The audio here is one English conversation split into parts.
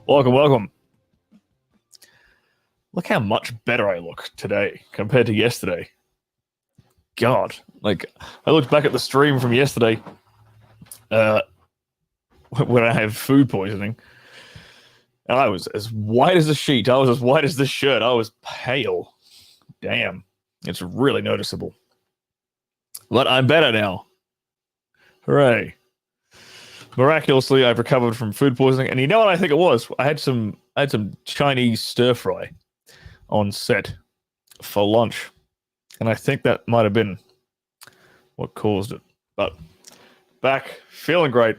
Welcome, welcome. Look how much better I look today compared to yesterday. God, like I looked back at the stream from yesterday when I had food poisoning, and I was as white as a sheet. I was as white as this shirt. I was pale. Damn, it's really noticeable. But I'm better now. Hooray. Miraculously, I've recovered from food poisoning, and you know what I think it was? I had some Chinese stir fry on set for lunch, and I think that might have been what caused it. But back, feeling great,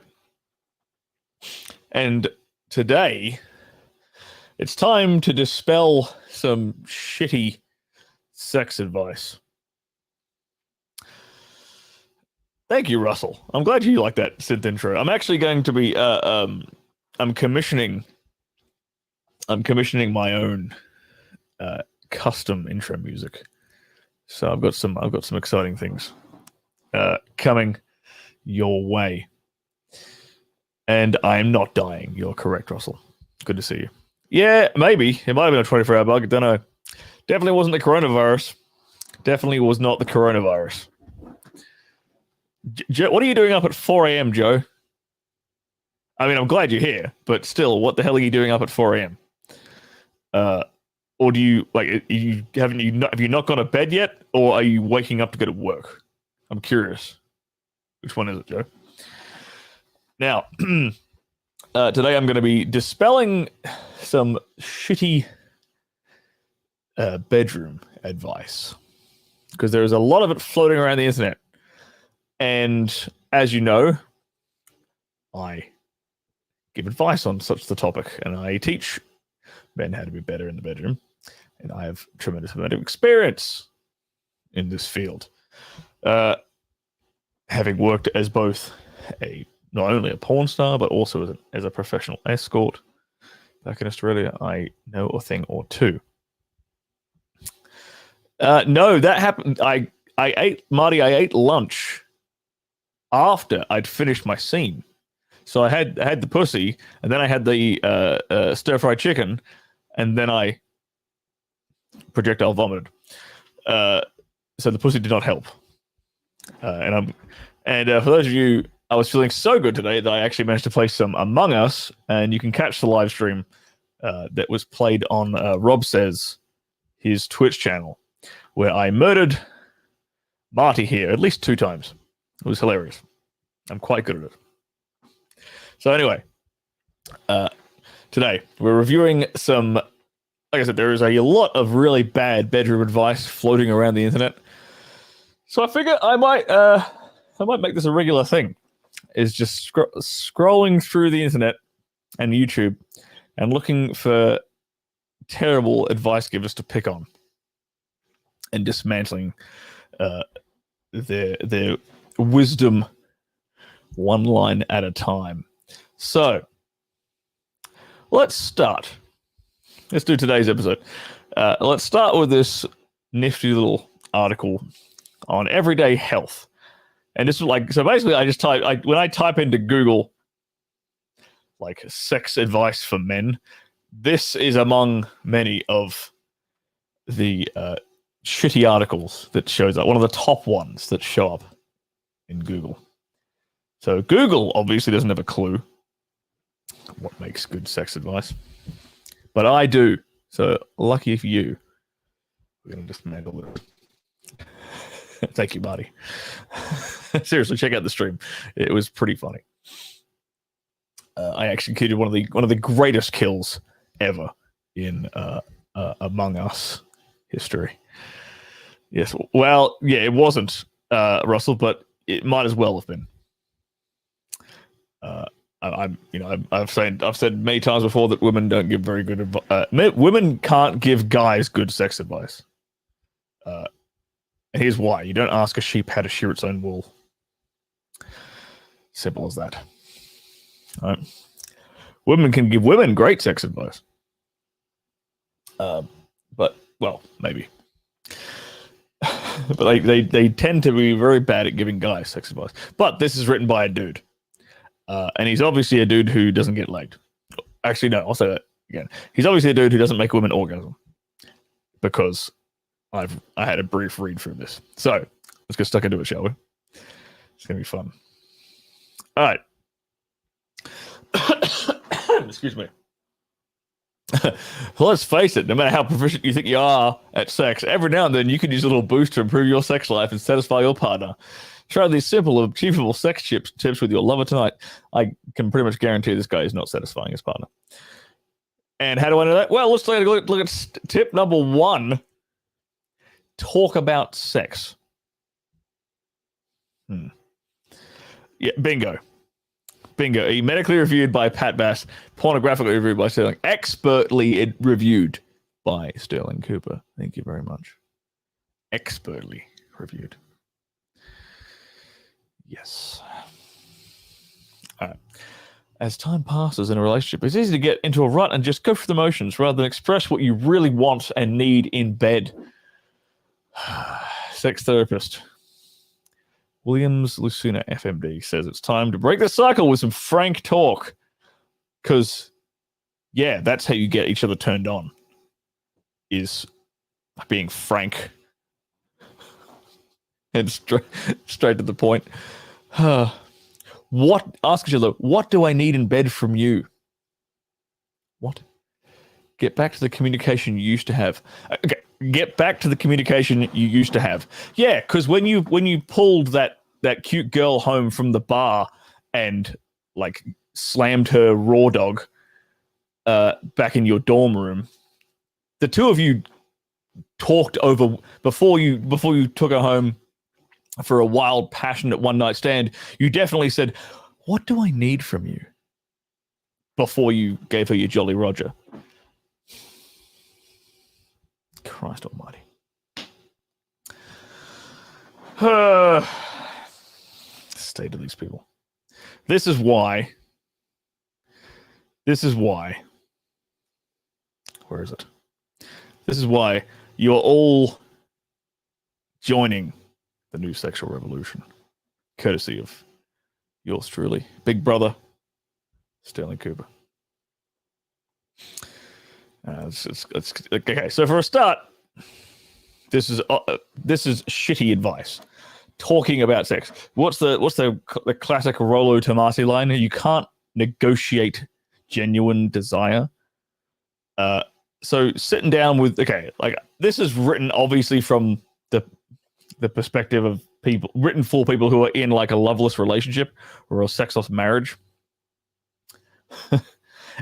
and today it's time to dispel some shitty sex advice. Thank you, Russell. I'm glad you like that synth intro. I'm actually going to be I'm commissioning my own custom intro music. So I've got some exciting things coming your way. And I'm not dying. You're correct, Russell. Good to see you. Yeah, maybe. It might have been a 24-hour bug. I don't know. Definitely wasn't the coronavirus. Definitely was not the coronavirus. What are you doing up at 4 a.m., Joe? I mean, I'm glad you're here, but still, what the hell are you doing up at 4 a.m.? Or do you have you not gone to bed yet, or are you waking up to go to work? I'm curious. Which one is it, Joe? Now, today I'm going to be dispelling some shitty bedroom advice, because there is a lot of it floating around the internet. And as you know, I give advice on such the topic, and I teach men how to be better in the bedroom, and I have tremendous amount of experience in this field. Having worked as both not only a porn star, but also as a professional escort back in Australia, I know a thing or two. No, that happened. I ate lunch after I'd finished my scene. So I had the pussy, and then I had the stir-fried chicken, and then I projectile vomited. So the pussy did not help. And for those of you, I was feeling so good today that I actually managed to play some Among Us, and you can catch the live stream that was played on Rob Says, his Twitch channel, where I murdered Marty here at least 2 times. It was hilarious. I'm quite good at it. So anyway, today we're reviewing some, like I said, there is a lot of really bad bedroom advice floating around the internet. So I figure I might make this a regular thing, is just scrolling through the internet and YouTube and looking for terrible advice givers to pick on and dismantling their wisdom one line at a time. So let's start. Let's do today's episode. Let's start with this nifty little article on everyday health. And this is so basically I just when I type into Google like sex advice for men, this is among many of the shitty articles that shows up, one of the top ones that show up in Google. So Google obviously doesn't have a clue what makes good sex advice, but I do. So lucky for you. We're going to dismantle it. Thank you, Marty. Seriously, check out the stream. It was pretty funny. I executed one of the greatest kills ever in Among Us history. Yes, well, yeah, it wasn't Russell, but it might as well have been. I've said many times before that women don't give very good advice. Women can't give guys good sex advice. And here's why: you don't ask a sheep how to shear its own wool. Simple as that. All right. Women can give women great sex advice. But well, maybe. But they tend to be very bad at giving guys sex advice. But this is written by a dude. And he's obviously a dude who doesn't get laid. Actually, no, I'll say that again. He's obviously a dude who doesn't make women orgasm because I had a brief read through this. So let's get stuck into it, shall we? It's gonna be fun. All right. Excuse me. Let's face it, no matter how proficient you think you are at sex, every now and then you can use a little boost to improve your sex life and satisfy your partner. Try these simple, achievable sex tips with your lover tonight. I can pretty much guarantee this guy is not satisfying his partner. And how do I know that? Well, let's look at tip number 1. Talk about sex. Yeah, bingo. Medically reviewed by Pat Bass. Pornographically reviewed by Stirling. Expertly reviewed by Sterling Cooper. Thank you very much. Expertly reviewed. Yes. All right. As time passes in a relationship, it's easy to get into a rut and just go through the motions rather than express what you really want and need in bed. Sex therapist Williams Lucina FMD says it's time to break the cycle with some frank talk. Because, yeah, that's how you get each other turned on. Is being frank. And straight to the point. Ask each other, what do I need in bed from you? What? Get back to the communication you used to have. Okay, get back to the communication you used to have. Yeah, because when you pulled that cute girl home from the bar and like slammed her raw dog back in your dorm room, the two of you talked over before you took her home for a wild, passionate one-night stand. You definitely said, "What do I need from you?" before you gave her your Jolly Roger. Christ almighty. State of these people. This is why. Where is it? This is why you're all joining the new sexual revolution, courtesy of yours truly, Big Brother, Sterling Cooper. Okay. So for a start, this is shitty advice. Talking about sex. What's the classic Rollo Tomasi line? You can't negotiate genuine desire. So sitting down with this is written obviously from the perspective of people, written for people who are in like a loveless relationship or a sexless marriage.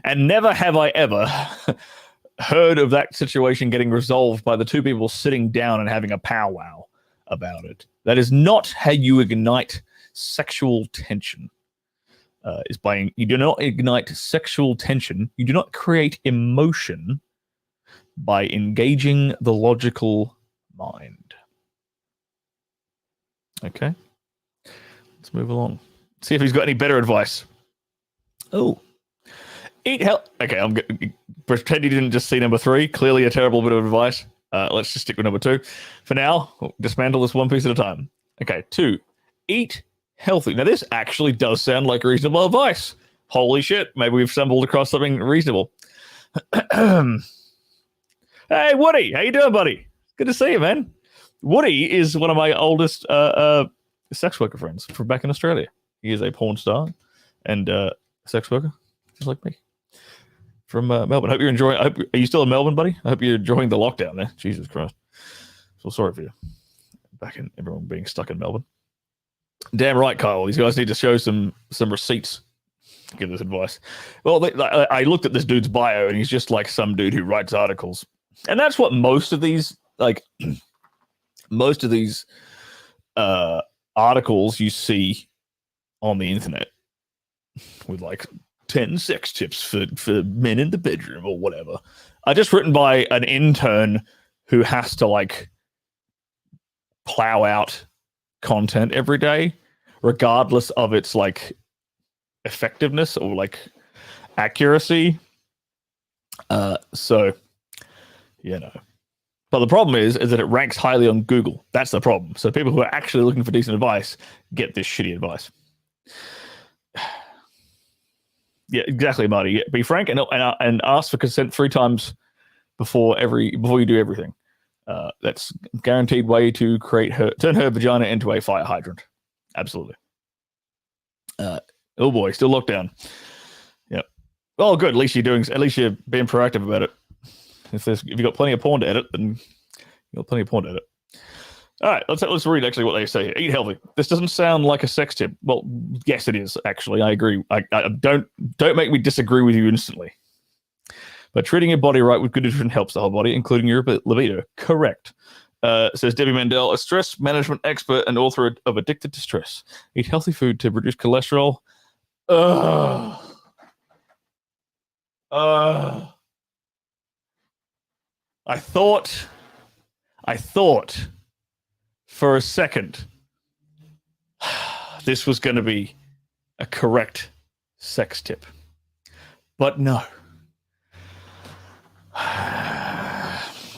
And never have I ever heard of that situation getting resolved by the two people sitting down and having a powwow about it. That is not how you ignite sexual tension. You do not ignite sexual tension. You do not create emotion by engaging the logical mind. Okay, let's move along. See if he's got any better advice. Oh, eat health. Okay, I'm going pretend you didn't just see number 3. Clearly a terrible bit of advice. Let's just stick with number 2. For now, we'll dismantle this one piece at a time. Okay, 2. Eat healthy. Now, this actually does sound like reasonable advice. Holy shit, maybe we've stumbled across something reasonable. Hey, Woody, how you doing, buddy? Good to see you, man. Woody is one of my oldest sex worker friends from back in Australia. He is a porn star and sex worker, just like me. From Melbourne. Hope you're enjoying. Are you still in Melbourne, buddy? I hope you're enjoying the lockdown there. Jesus Christ. So sorry for you. Back in everyone being stuck in Melbourne. Damn right, Kyle. These guys need to show some receipts to give this advice. Well, I looked at this dude's bio, and he's just like some dude who writes articles, and that's what most of these articles you see on the internet with like 10 sex tips for men in the bedroom or whatever are just written by an intern who has to like plow out content every day, regardless of its like effectiveness or like accuracy. So, you know. But the problem is that it ranks highly on Google. That's the problem. So people who are actually looking for decent advice get this shitty advice. Yeah, exactly, Marty. Yeah, be frank and ask for consent 3 times before you do everything. That's guaranteed way to turn her vagina into a fire hydrant. Absolutely. Oh boy, still locked down. Yeah. Oh, good. At least you're being proactive about it. If you got plenty of porn to edit, then you got plenty of porn to edit. All right, let's read actually what they say here. Eat healthy. This doesn't sound like a sex tip. Well, yes, it is actually. I agree. I don't make me disagree with you instantly. But treating your body right with good nutrition helps the whole body, including your libido. Correct. Says Debbie Mandel, a stress management expert and author of Addicted to Stress. Eat healthy food to reduce cholesterol. I thought for a second this was going to be a correct sex tip. But no.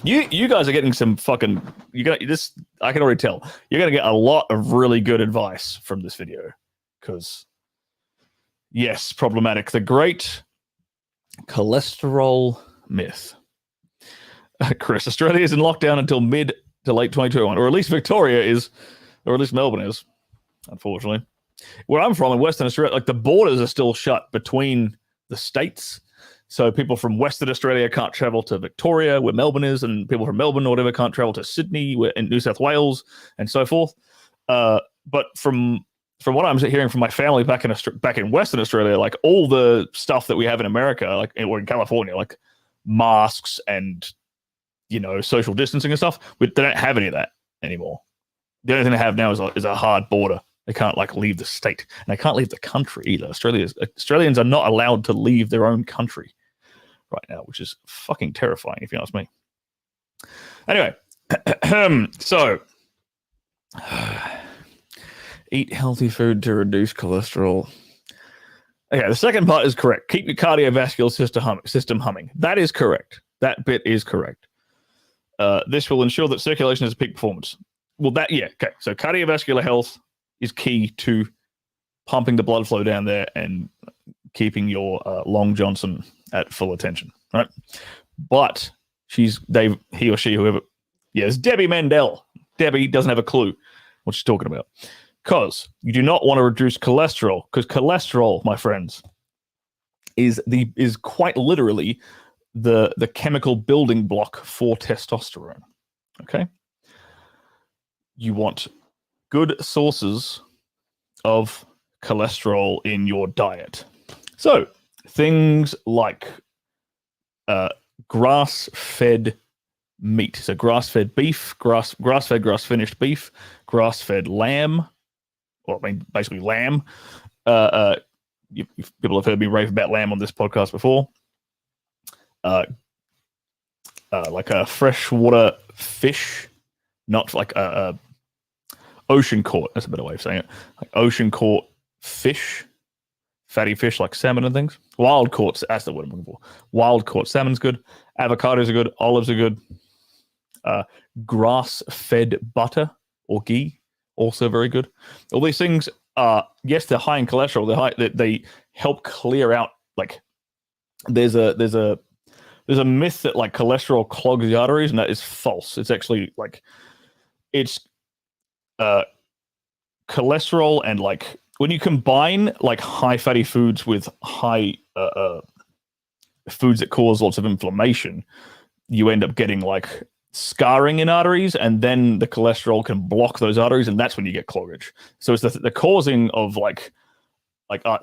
You guys are getting some fucking I can already tell. You're going to get a lot of really good advice from this video cuz yes, problematic. The great cholesterol myth. Chris, Australia is in lockdown until mid to late 2021, or at least Victoria is, or at least Melbourne is, unfortunately. Where I'm from in Western Australia, like the borders are still shut between the states. So people from Western Australia can't travel to Victoria, where Melbourne is, and people from Melbourne or whatever can't travel to Sydney, in New South Wales, and so forth. But from what I'm hearing from my family back in Western Australia, like all the stuff that we have in America, like or in California, like masks and social distancing and stuff, they don't have any of that anymore. The only thing they have now is a hard border. They can't like leave the state, and they can't leave the country either. Australians are not allowed to leave their own country right now, which is fucking terrifying if you ask me. Anyway, so eat healthy food to reduce cholesterol. Okay, the second part is correct. Keep your cardiovascular system humming. That is correct. That bit is correct. This will ensure that circulation is peak performance. Well, okay. So cardiovascular health is key to pumping the blood flow down there and keeping your Long Johnson at full attention, right? But he or she, whoever, yes, Debbie Mandel. Debbie doesn't have a clue what she's talking about. Because you do not want to reduce cholesterol, because cholesterol, my friends, is quite literally the chemical building block for testosterone. Okay? You want good sources of cholesterol in your diet. So, things like grass-fed meat. So grass-fed beef, grass-fed, grass-finished beef, grass-fed lamb, well, I mean, basically lamb. People have heard me rave about lamb on this podcast before. Like a freshwater fish, not like a ocean caught. That's a better way of saying it. Like ocean caught fish, fatty fish like salmon and things. Wild caught, that's the word I'm looking for. Wild caught salmon's good. Avocados are good. Olives are good. Grass-fed butter or ghee, also very good. All these things are, yes, they're high in cholesterol. They help clear out, like, there's a myth that like cholesterol clogs the arteries, and that is false. It's actually like it's cholesterol, and like when you combine like high fatty foods with high foods that cause lots of inflammation, you end up getting like scarring in arteries, and then the cholesterol can block those arteries, and that's when you get cloggage. So it's the causing of like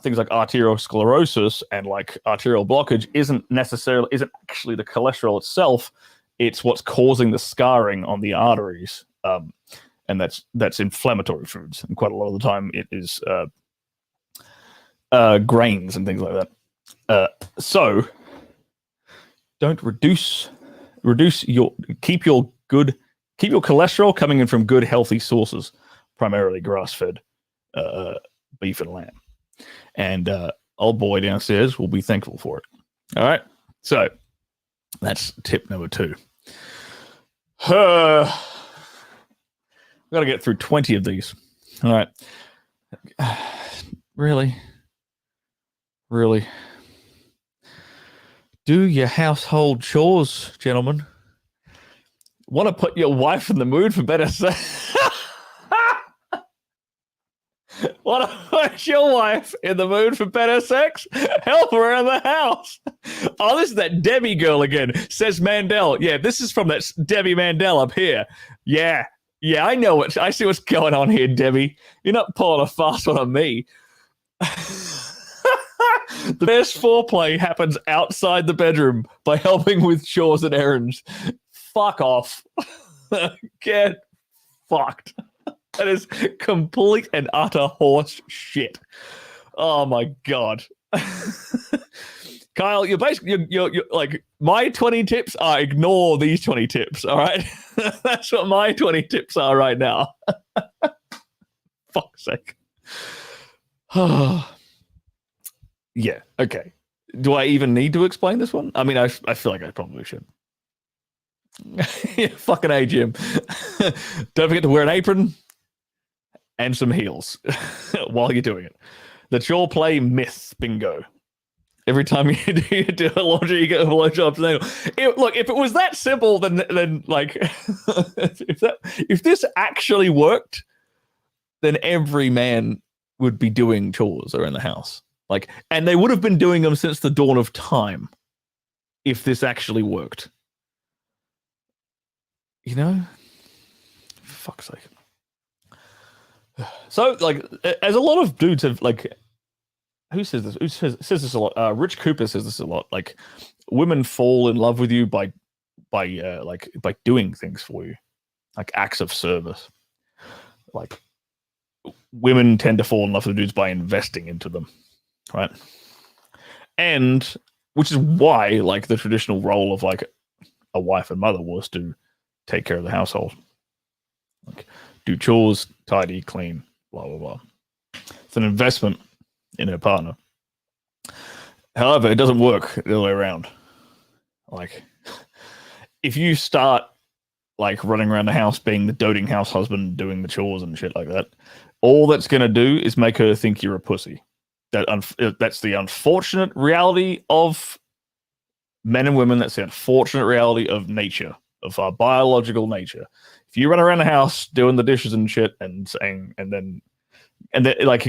things like arteriosclerosis and like arterial blockage isn't actually the cholesterol itself. It's what's causing the scarring on the arteries, and that's inflammatory foods. And quite a lot of the time, it is grains and things like that. So don't keep your cholesterol coming in from good healthy sources, primarily grass-fed beef and lamb. And old boy downstairs will be thankful for it. All right. So that's tip number 2. We've got to get through 20 of these. All right. Really? Do your household chores, gentlemen. Want to put your wife in the mood for better sex? Want to put your wife in the mood for better sex? Help her around the house. Oh, this is that Debbie girl again, says Mandel. Yeah, this is from that Debbie Mandel up here. Yeah, I know it. I see what's going on here, Debbie. You're not pulling a fast one on me. The best foreplay happens outside the bedroom by helping with chores and errands. Fuck off. Get fucked. That is complete and utter horse shit. Oh my god. Kyle, you're basically you're like, my 20 tips are ignore these 20 tips, all right? That's what my 20 tips are right now. Fuck's sake. Yeah, okay. Do I even need to explain this one? I mean, I feel like I probably should. Yeah, fucking A, Jim. Don't forget to wear an apron and some heels while you're doing it. The chore-play myth bingo. Every time you do a laundry, you get a blowjob. Look, if it was that simple, then like, if this actually worked, then every man would be doing chores around the house. Like, and they would have been doing them since the dawn of time if this actually worked. You know? For fuck's sake. So, like, as a lot of dudes have, like, who says this? Who says this a lot? Rich Cooper says this a lot. Like, women fall in love with you by doing things for you, like acts of service. Like, women tend to fall in love with dudes by investing into them, right? And which is why, like, the traditional role of like a wife and mother was to take care of the household, like do chores, tidy, clean, blah blah blah. It's an investment in her partner. However, it doesn't work the other way around. Like, if you start like running around the house being the doting house husband, doing the chores and shit like that, all that's going to do is make her think you're a pussy. That's the unfortunate reality of men and women. That's the unfortunate reality of nature, of our biological nature. If you run around the house doing the dishes and shit and saying, and then like,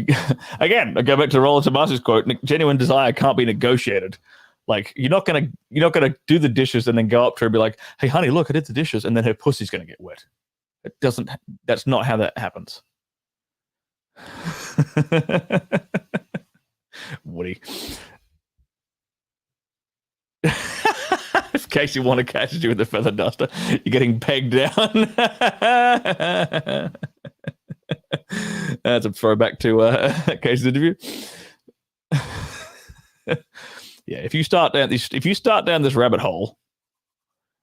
again, I go back to Roland Tomas's quote: "Genuine desire can't be negotiated." Like, you're not gonna do the dishes and then go up to her and be like, "Hey, honey, look, I did the dishes," and then her pussy's gonna get wet. It doesn't. That's not how that happens. Woody. In case you want to catch you with the feather duster, you're getting pegged down. That's a throwback to Casey's interview. Yeah, if you start down this rabbit hole,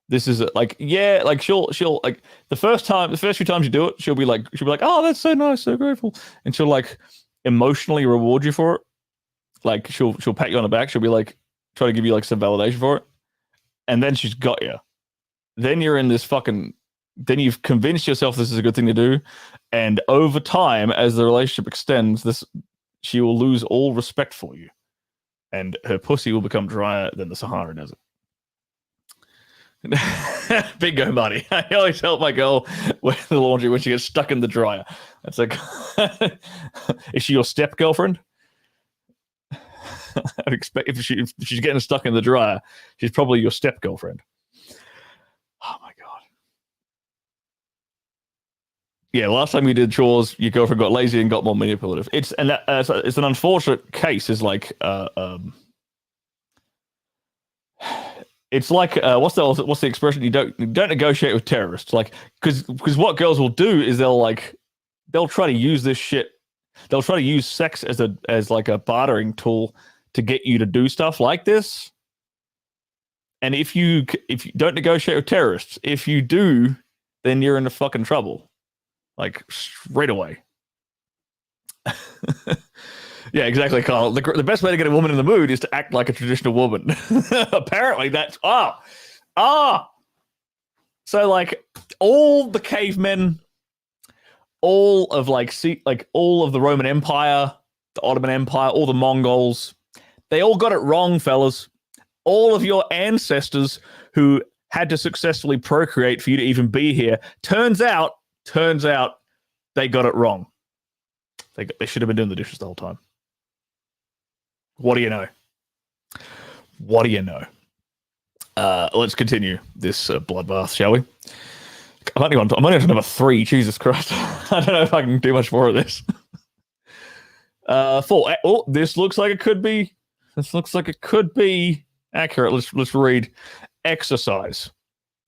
this is like, yeah, like she'll like the first few times you do it, she'll be like, "Oh, that's so nice, so grateful," and she'll like emotionally reward you for it. Like, she'll pat you on the back, she'll be like, try to give you like some validation for it, and then she's got you. Then you're in this fucking. Then you've convinced yourself this is a good thing to do, and over time, as the relationship extends, she will lose all respect for you, and her pussy will become drier than the Sahara Desert. Bingo, Marty. I always help my girl with the laundry when she gets stuck in the dryer. That's like, is she your step girlfriend? I'd expect if she's getting stuck in the dryer, she's probably your step girlfriend. Oh my god. Yeah, last time you did chores, your girlfriend got lazy and got more manipulative. It's an unfortunate case. Is like it's like what's the expression? You don't negotiate with terrorists. Like, because what girls will do is they'll try to use this shit. They'll try to use sex as like a bartering tool to get you to do stuff like this. And if you don't negotiate with terrorists, if you do, then you're in the fucking trouble, like straight away. Yeah, exactly, Kyle. The best way to get a woman in the mood is to act like a traditional woman. Apparently, that's So like all the cavemen, all of all of the Roman Empire, the Ottoman Empire, all the Mongols, they all got it wrong, fellas. all of your ancestors who had to successfully procreate for you to even be here. Turns out they got it wrong. They should have been doing the dishes the whole time. What do you know? What do you know? Let's continue this bloodbath, shall we? I'm only on to number 3. Jesus Christ. I don't know if I can do much more of this. 4. Oh, this looks like it could be. This looks like it could be accurate. Let's read. Exercise.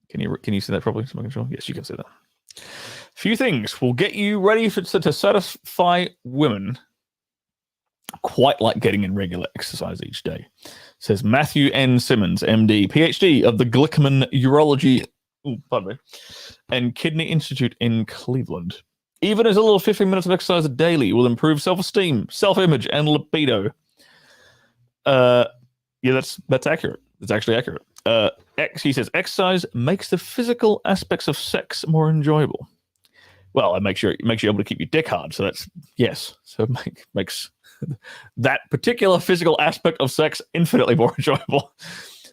Can you see that properly? Sure. Yes, you can see that. Few things will get you ready to satisfy women quite like getting in regular exercise each day, says Matthew N. Simmons, MD, PhD of the Glickman Urology and Kidney Institute in Cleveland. Even as a little 15 minutes of exercise daily will improve self-esteem, self-image, and libido. Yeah, that's accurate. It's actually accurate. He says exercise makes the physical aspects of sex more enjoyable. Well, it makes you able to keep your dick hard. So that's yes. So it makes that particular physical aspect of sex infinitely more enjoyable.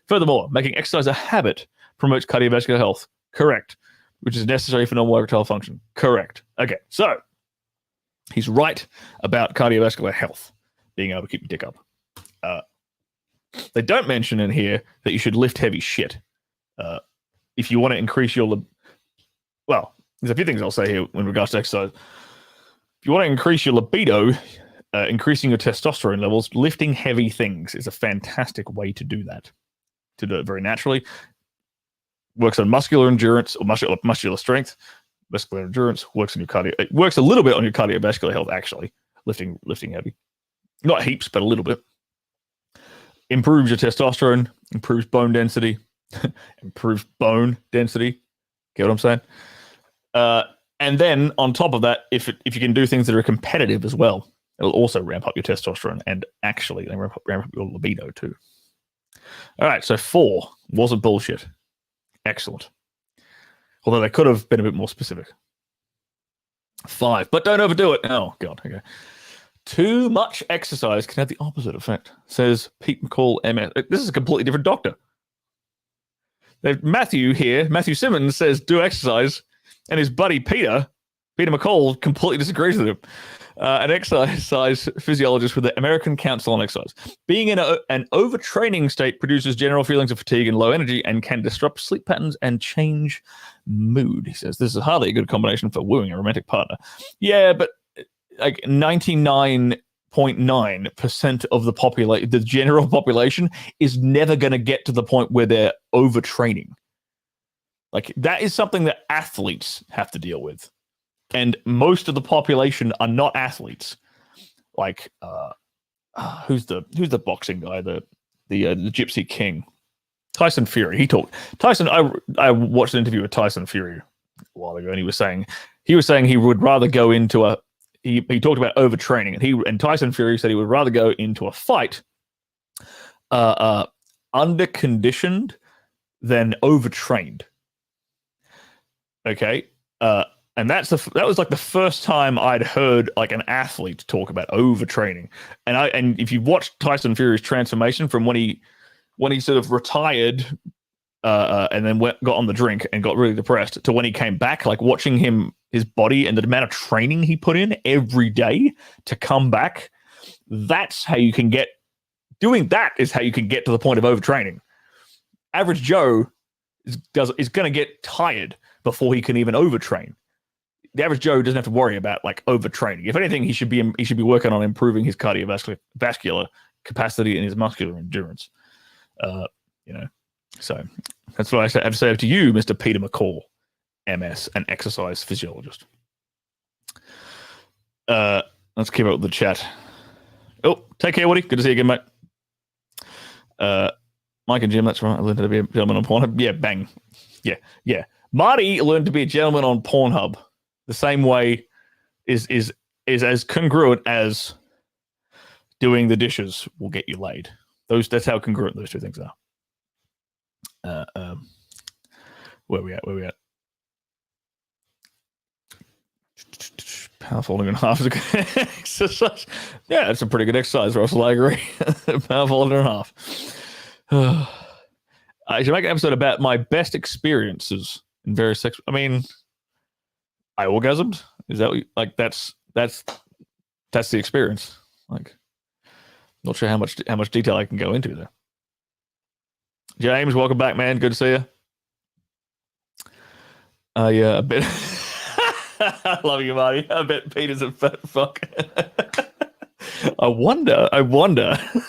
Furthermore, making exercise a habit promotes cardiovascular health. Correct. Which is necessary for normal erectile function. Correct. Okay, so he's right about cardiovascular health, being able to keep your dick up. They don't mention in here that you should lift heavy shit. If you want to increase your... Well, there's a few things I'll say here in regards to exercise. If you want to increase your libido, increasing your testosterone levels, lifting heavy things is a fantastic way to do that. To do it very naturally. Works on muscular endurance or muscular strength. Muscular endurance works on your cardio. It works a little bit on your cardiovascular health, actually. Lifting heavy. Not heaps, but a little bit. Improves your testosterone, improves bone density, improves bone density. Get what I'm saying? And then on top of that, if you can do things that are competitive as well, it'll also ramp up your testosterone and actually ramp up your libido too. All right, so 4 wasn't bullshit. Excellent. Although they could have been a bit more specific. 5, but don't overdo it. Oh God. Okay. Too much exercise can have the opposite effect, says Pete McCall, MS. This is a completely different doctor. Matthew Simmons says do exercise, and his buddy Peter McCall completely disagrees with him. An exercise physiologist with the American Council on Exercise. Being in an overtraining state produces general feelings of fatigue and low energy and can disrupt sleep patterns and change mood. He says this is hardly a good combination for wooing a romantic partner. Yeah, but like 99.9% of the general population is never going to get to the point where they're overtraining. Like that is something that athletes have to deal with. And most of the population are not athletes. Like, who's the boxing guy? The Gypsy King, Tyson Fury. I watched an interview with Tyson Fury a while ago, and he was saying he would rather go into he talked about overtraining, and Tyson Fury said he would rather go into a fight under conditioned than overtrained. Okay. And that was like the first time I'd heard like an athlete talk about overtraining. And if you watch Tyson Fury's transformation from when he sort of retired and then got on the drink and got really depressed to when he came back, like watching his body and the amount of training he put in every day to come back, that's how you can get doing that is how you can get to the point of overtraining. Average Joe is going to get tired before he can even overtrain. The average Joe doesn't have to worry about like overtraining. If anything, he should be working on improving his cardiovascular capacity and his muscular endurance. So that's what I have to say to you, Mr. Peter McCall, MS, an exercise physiologist. Let's keep up with the chat. Oh, take care, Woody. Good to see you again, mate. Mike and Jim, that's right. I learned to be a gentleman on Pornhub. Yeah, bang. Yeah. Marty learned to be a gentleman on Pornhub. The same way is as congruent as doing the dishes will get you laid. That's how congruent those two things are. Where we at? Power folding in half is a good exercise. Yeah, it's a pretty good exercise, Russell. I agree. Power folding in half. I should make an episode about my best experiences in various sex. I mean, I orgasmed. Is that like that's the experience? Like, not sure how much detail I can go into there. James, welcome back, man. Good to see you. Yeah, a bit. I love you, Marty. I bet Peter's a fat fuck. I wonder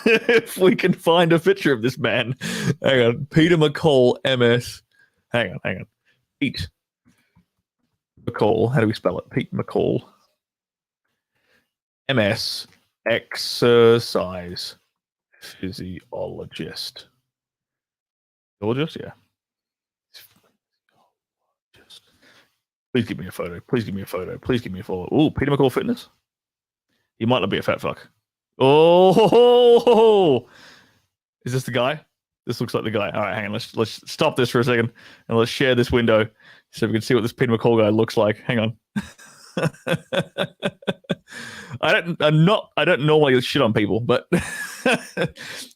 if we can find a picture of this man. Hang on, Peter McCall, MS. Hang on. Pete McCall. How do we spell it? Pete McCall, MS. Exercise physiologist. Physiologist, yeah. Please give me a photo. Please give me a photo. Please give me a photo. Oh, Peter McCall Fitness. He might not be a fat fuck. Oh, is this the guy? This looks like the guy. All right, hang on. Let's stop this for a second and let's share this window so we can see what this Peter McCall guy looks like. Hang on. I don't normally shit on people, but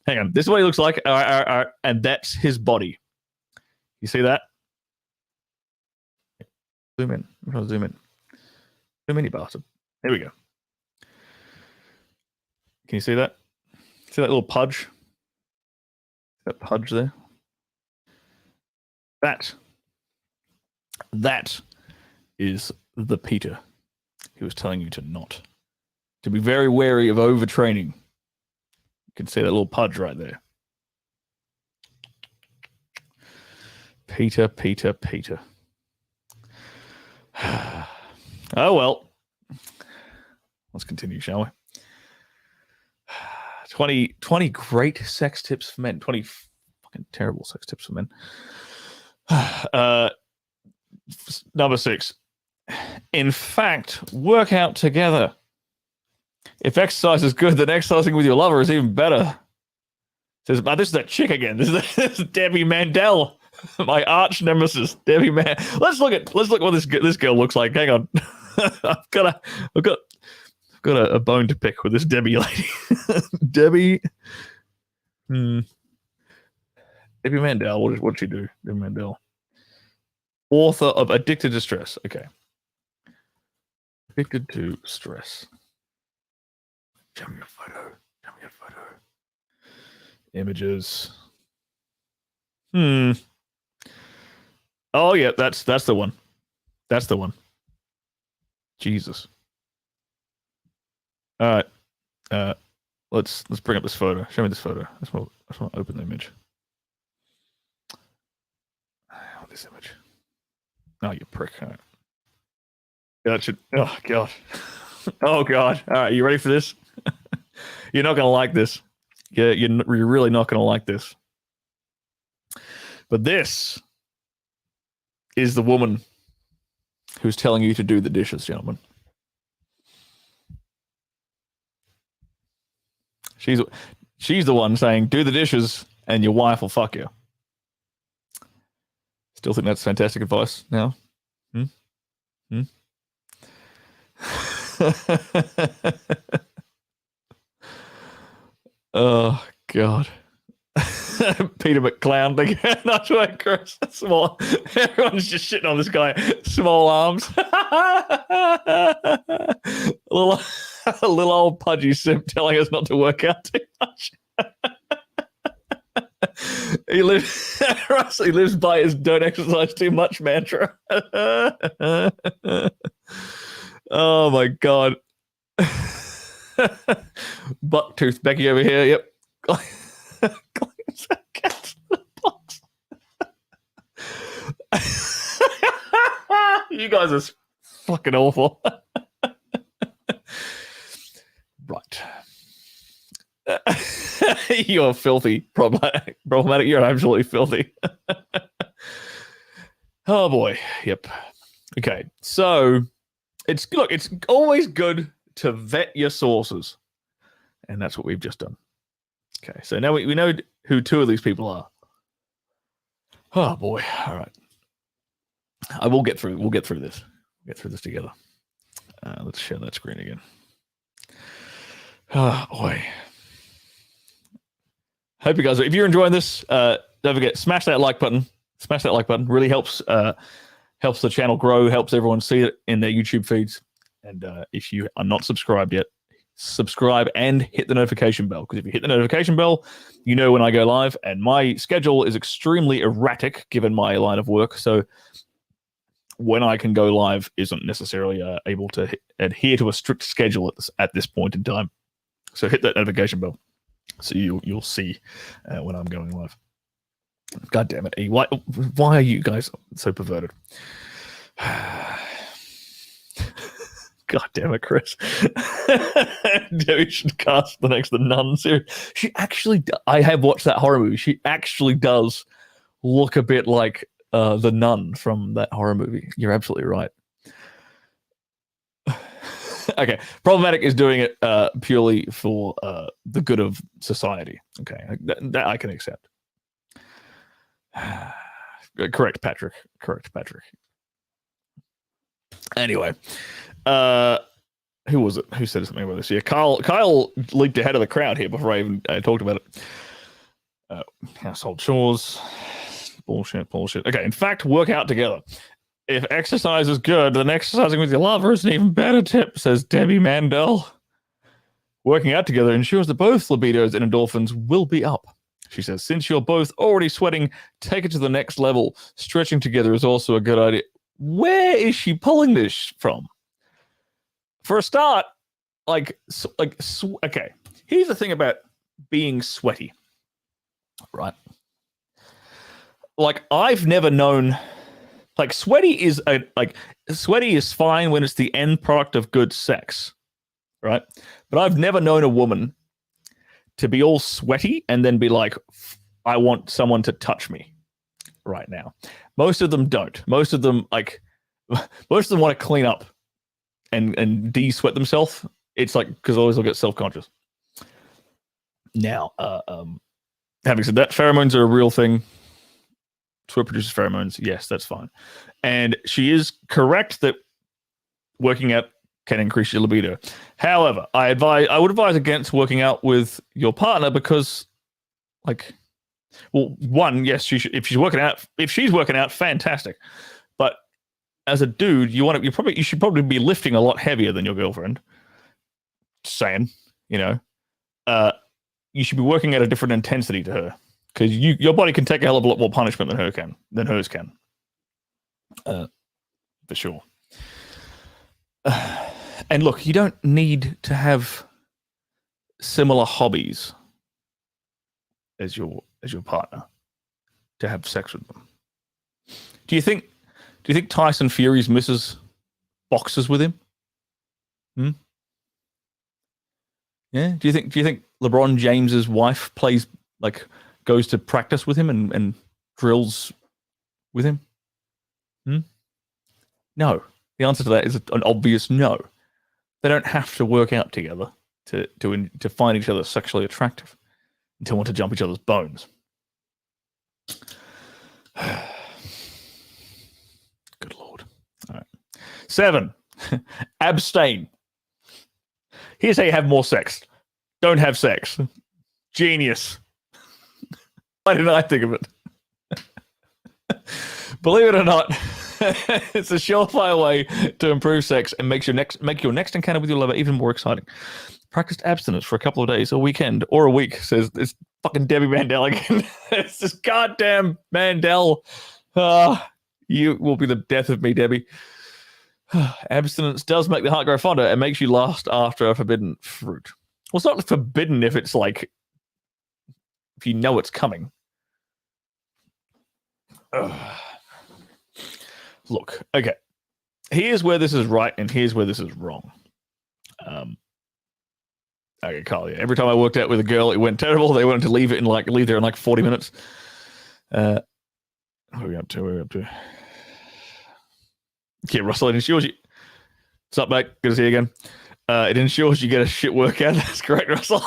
hang on. This is what he looks like. All right, and that's his body. You see that? Zoom in. I'm trying to zoom in. Zoom in, you bastard. There we go. Can you see that? See that little pudge? That pudge there? That is the Peter who was telling you to be very wary of overtraining. You can see that little pudge right there. Peter. Oh, well. Let's continue, shall we? 20 great sex tips for men. 20 fucking terrible sex tips for men. Number 6. In fact, work out together. If exercise is good, then exercising with your lover is even better. Says, oh, this is that chick again. This is Debbie Mandel. My arch nemesis, Debbie Man. Let's look what this girl looks like. Hang on, I've got a bone to pick with this Debbie lady. Debbie Mandel. What'd she do? Debbie Mandel, author of Addicted to Stress. Okay, Addicted to Stress. Show me a photo. Images. Oh yeah, that's the one. That's the one. Jesus. All right. Let's bring up this photo. Show me this photo. I just want to open the image. Oh, this image. Oh, you prick. All right. That should. Oh god. Oh god. All right, you ready for this? You're not gonna like this. Yeah, you're really not gonna like this. But this is the woman who's telling you to do the dishes, gentlemen. She's the one saying, do the dishes and your wife will fuck you. Still think that's fantastic advice now? Oh, God. Peter McClown thing. That's right, Chris. Small. Everyone's just shitting on this guy. Small arms. little old pudgy simp telling us not to work out too much. He lives by his "don't exercise too much" mantra. Oh my god. Bucktooth Becky over here. Yep. You guys are fucking awful. Right. You're filthy. Problematic. You're absolutely filthy. Oh boy. Yep. Okay. So it's always good to vet your sources. And that's what we've just done. Okay. So now we know who 2 of these people are. Oh boy. All right. We'll get through this. We'll get through this together. Let's share that screen again. Oh boy. Hope you guys are. If you're enjoying this, don't forget, smash that like button. Smash that like button. Really helps helps the channel grow, helps everyone see it in their YouTube feeds. And if you are not subscribed yet, subscribe and hit the notification bell, because if you hit the notification bell, you know when I go live. And my schedule is extremely erratic given my line of work, so when I can go live isn't necessarily able to adhere to a strict schedule at this point in time. So hit that notification bell so you'll see when I'm going live. God damn it, E. Why are you guys so perverted? God damn it, Chris. Debbie should cast the next The Nun series. She actually, I have watched that horror movie. She actually does look a bit like the nun from that horror movie. You're absolutely right. Okay, Problematic is doing it purely for the good of society. Okay, that I can accept. Correct, Patrick. Correct, Patrick. Anyway, who was it? Who said something about this? Yeah, Kyle leaped ahead of the crowd here before I even talked about it. Household chores. Bullshit. Okay, in fact, work out together. If exercise is good, then exercising with your lover is an even better tip, says Debbie Mandel. Working out together ensures that both libidos and endorphins will be up. She says, since you're both already sweating, take it to the next level. Stretching together is also a good idea. Where is she pulling this from? For a start, okay, here's the thing about being sweaty, right? Like, I've never known, like, sweaty is fine when it's the end product of good sex, right? But I've never known a woman to be all sweaty and then be like, I want someone to touch me right now. Most of them don't. Most of them want to clean up and de-sweat themselves. It's like, because always they'll get self-conscious. Now, having said that, pheromones are a real thing. Sweat produces pheromones. Yes, that's fine. And she is correct that working out can increase your libido. However, I would advise against working out with your partner because, like, well, one, yes, if she's working out, fantastic. But as a dude, you should probably be lifting a lot heavier than your girlfriend. Just saying, you should be working at a different intensity to her, because your body can take a hell of a lot more punishment than hers can. For sure. And look, you don't need to have similar hobbies as your partner to have sex with them. Do you think Tyson Fury's missus boxes with him? Yeah. Do you think LeBron James's wife goes to practice with him and drills with him? No. The answer to that is an obvious no. They don't have to work out together to find each other sexually attractive and to want to jump each other's bones. Good Lord. All right. 7, abstain. Here's how you have more sex. Don't have sex. Genius. Why didn't I think of it? Believe it or not, it's a surefire way to improve sex and make your next encounter with your lover even more exciting. Practice abstinence for a couple of days, a weekend, or a week, says this fucking Debbie Mandel again. It's this goddamn Mandel. You will be the death of me, Debbie. Abstinence does make the heart grow fonder and makes you lust after a forbidden fruit. Well, it's not forbidden if it's like, if you know it's coming. Look, okay. Here's where this is right and here's where this is wrong. Okay, Carl, yeah. Every time I worked out with a girl, it went terrible. They wanted to leave there in like 40 minutes. What are we up to? Yeah, Russell, it ensures you. What's up, mate? Good to see you again. It ensures you get a shit workout. That's great, Russell.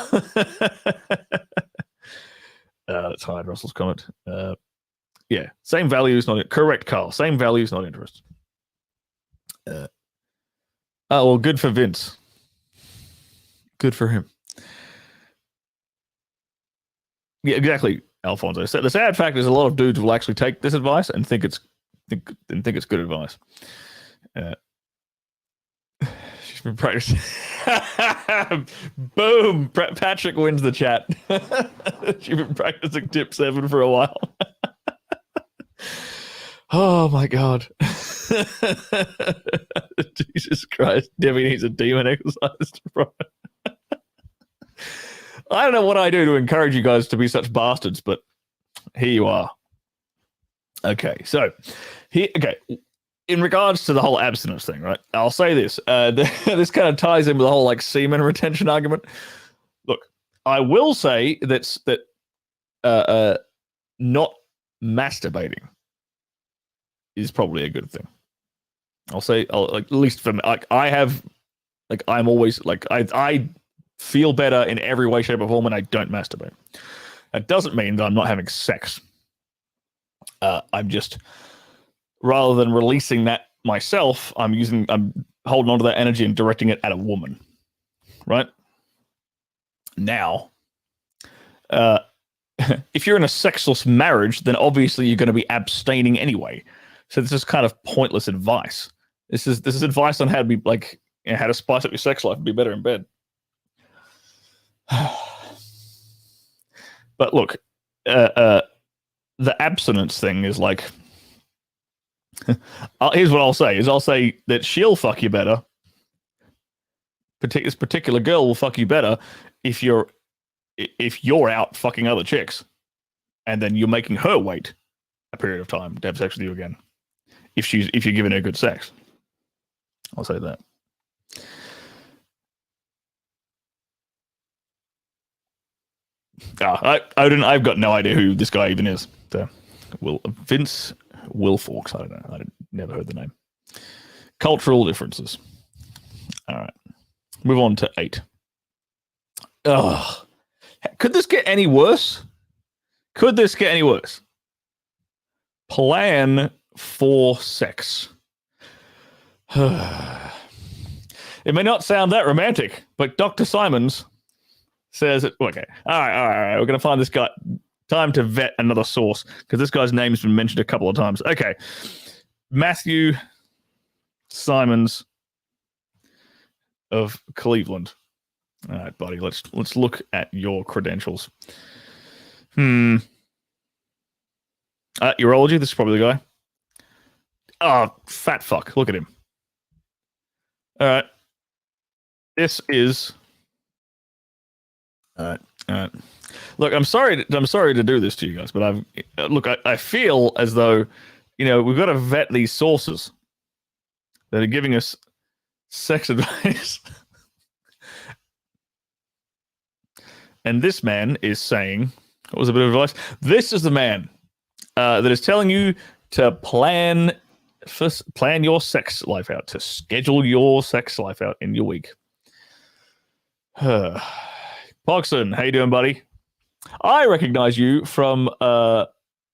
Let's hide Russell's comment. Yeah, same values, not correct, Carl. Same values, not interest. Oh, well, good for Vince. Good for him. Yeah, exactly, Alfonso. So the sad fact is, a lot of dudes will actually take this advice and think it's good advice. She's been practicing. Boom! Patrick wins the chat. She's been practicing tip 7 for a while. Oh my god. Jesus Christ. Debbie needs a demon exorcist, bro. I don't know what I do to encourage you guys to be such bastards, but here you are. Okay, so in regards to the whole abstinence thing, right? I'll say this. This kind of ties in with the whole like semen retention argument. Look, I will say that not masturbating is probably a good thing. I'll say, like, at least for me, like I have, like I'm always like I feel better in every way, shape, or form when I don't masturbate. That doesn't mean that I'm not having sex. I'm just, rather than releasing that myself, I'm holding on to that energy and directing it at a woman. Right? Now, if you're in a sexless marriage, then obviously you're going to be abstaining anyway. So this is kind of pointless advice. This is advice on how to be like, how to spice up your sex life and be better in bed. But look, the abstinence thing is like, here's what I'll say: I'll say that she'll fuck you better. This particular girl will fuck you better if you're out fucking other chicks, and then you're making her wait a period of time to have sex with you again. If you're giving her good sex, I'll say that. I've got no idea who this guy even is. So, Vince Wilforks. I don't know. Never heard the name. Cultural differences. All right. Move on to 8. Ugh. Could this get any worse? Plan for sex. It may not sound that romantic, but Dr. Simons says it. Okay. All right. We're going to find this guy. Time to vet another source, because this guy's name's been mentioned a couple of times. Okay. Matthew Simons of Cleveland. All right, buddy. Let's look at your credentials. Urology. This is probably the guy. Oh, fat fuck. Look at him. All right. This is. All right. Look, I'm sorry to do this to you guys, but I feel as though, we've got to vet these sources that are giving us sex advice. And this man is saying, what was a bit of advice? This is the man that is telling you to plan your sex life out, to schedule your sex life out in your week. Pogson, how you doing, buddy? I recognize you from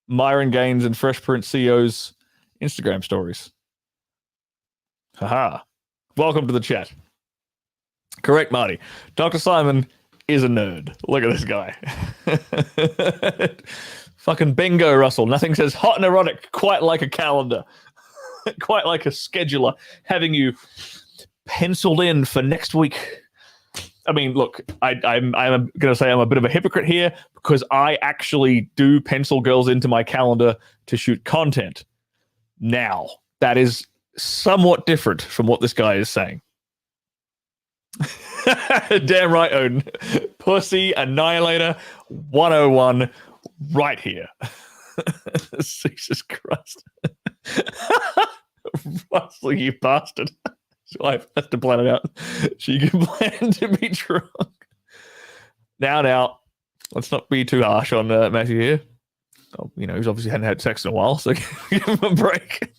Myron Gaines and Fresh Prince CEO's Instagram stories. Haha. Welcome to the chat. Correct, Marty. Dr. Simon is a nerd. Look at this guy. Fucking bingo, Russell. Nothing says hot and erotic quite like a calendar. Quite like a scheduler having you penciled in for next week. I mean, look, I'm going to say I'm a bit of a hypocrite here, because I actually do pencil girls into my calendar to shoot content. Now, that is somewhat different from what this guy is saying. Damn right, Odin. Pussy Annihilator 101 right here. Jesus Christ. Russell, you bastard. His wife has to plan it out. She can plan to be drunk. Now, let's not be too harsh on Matthew here. Oh, he's obviously hadn't had sex in a while, so give him a break.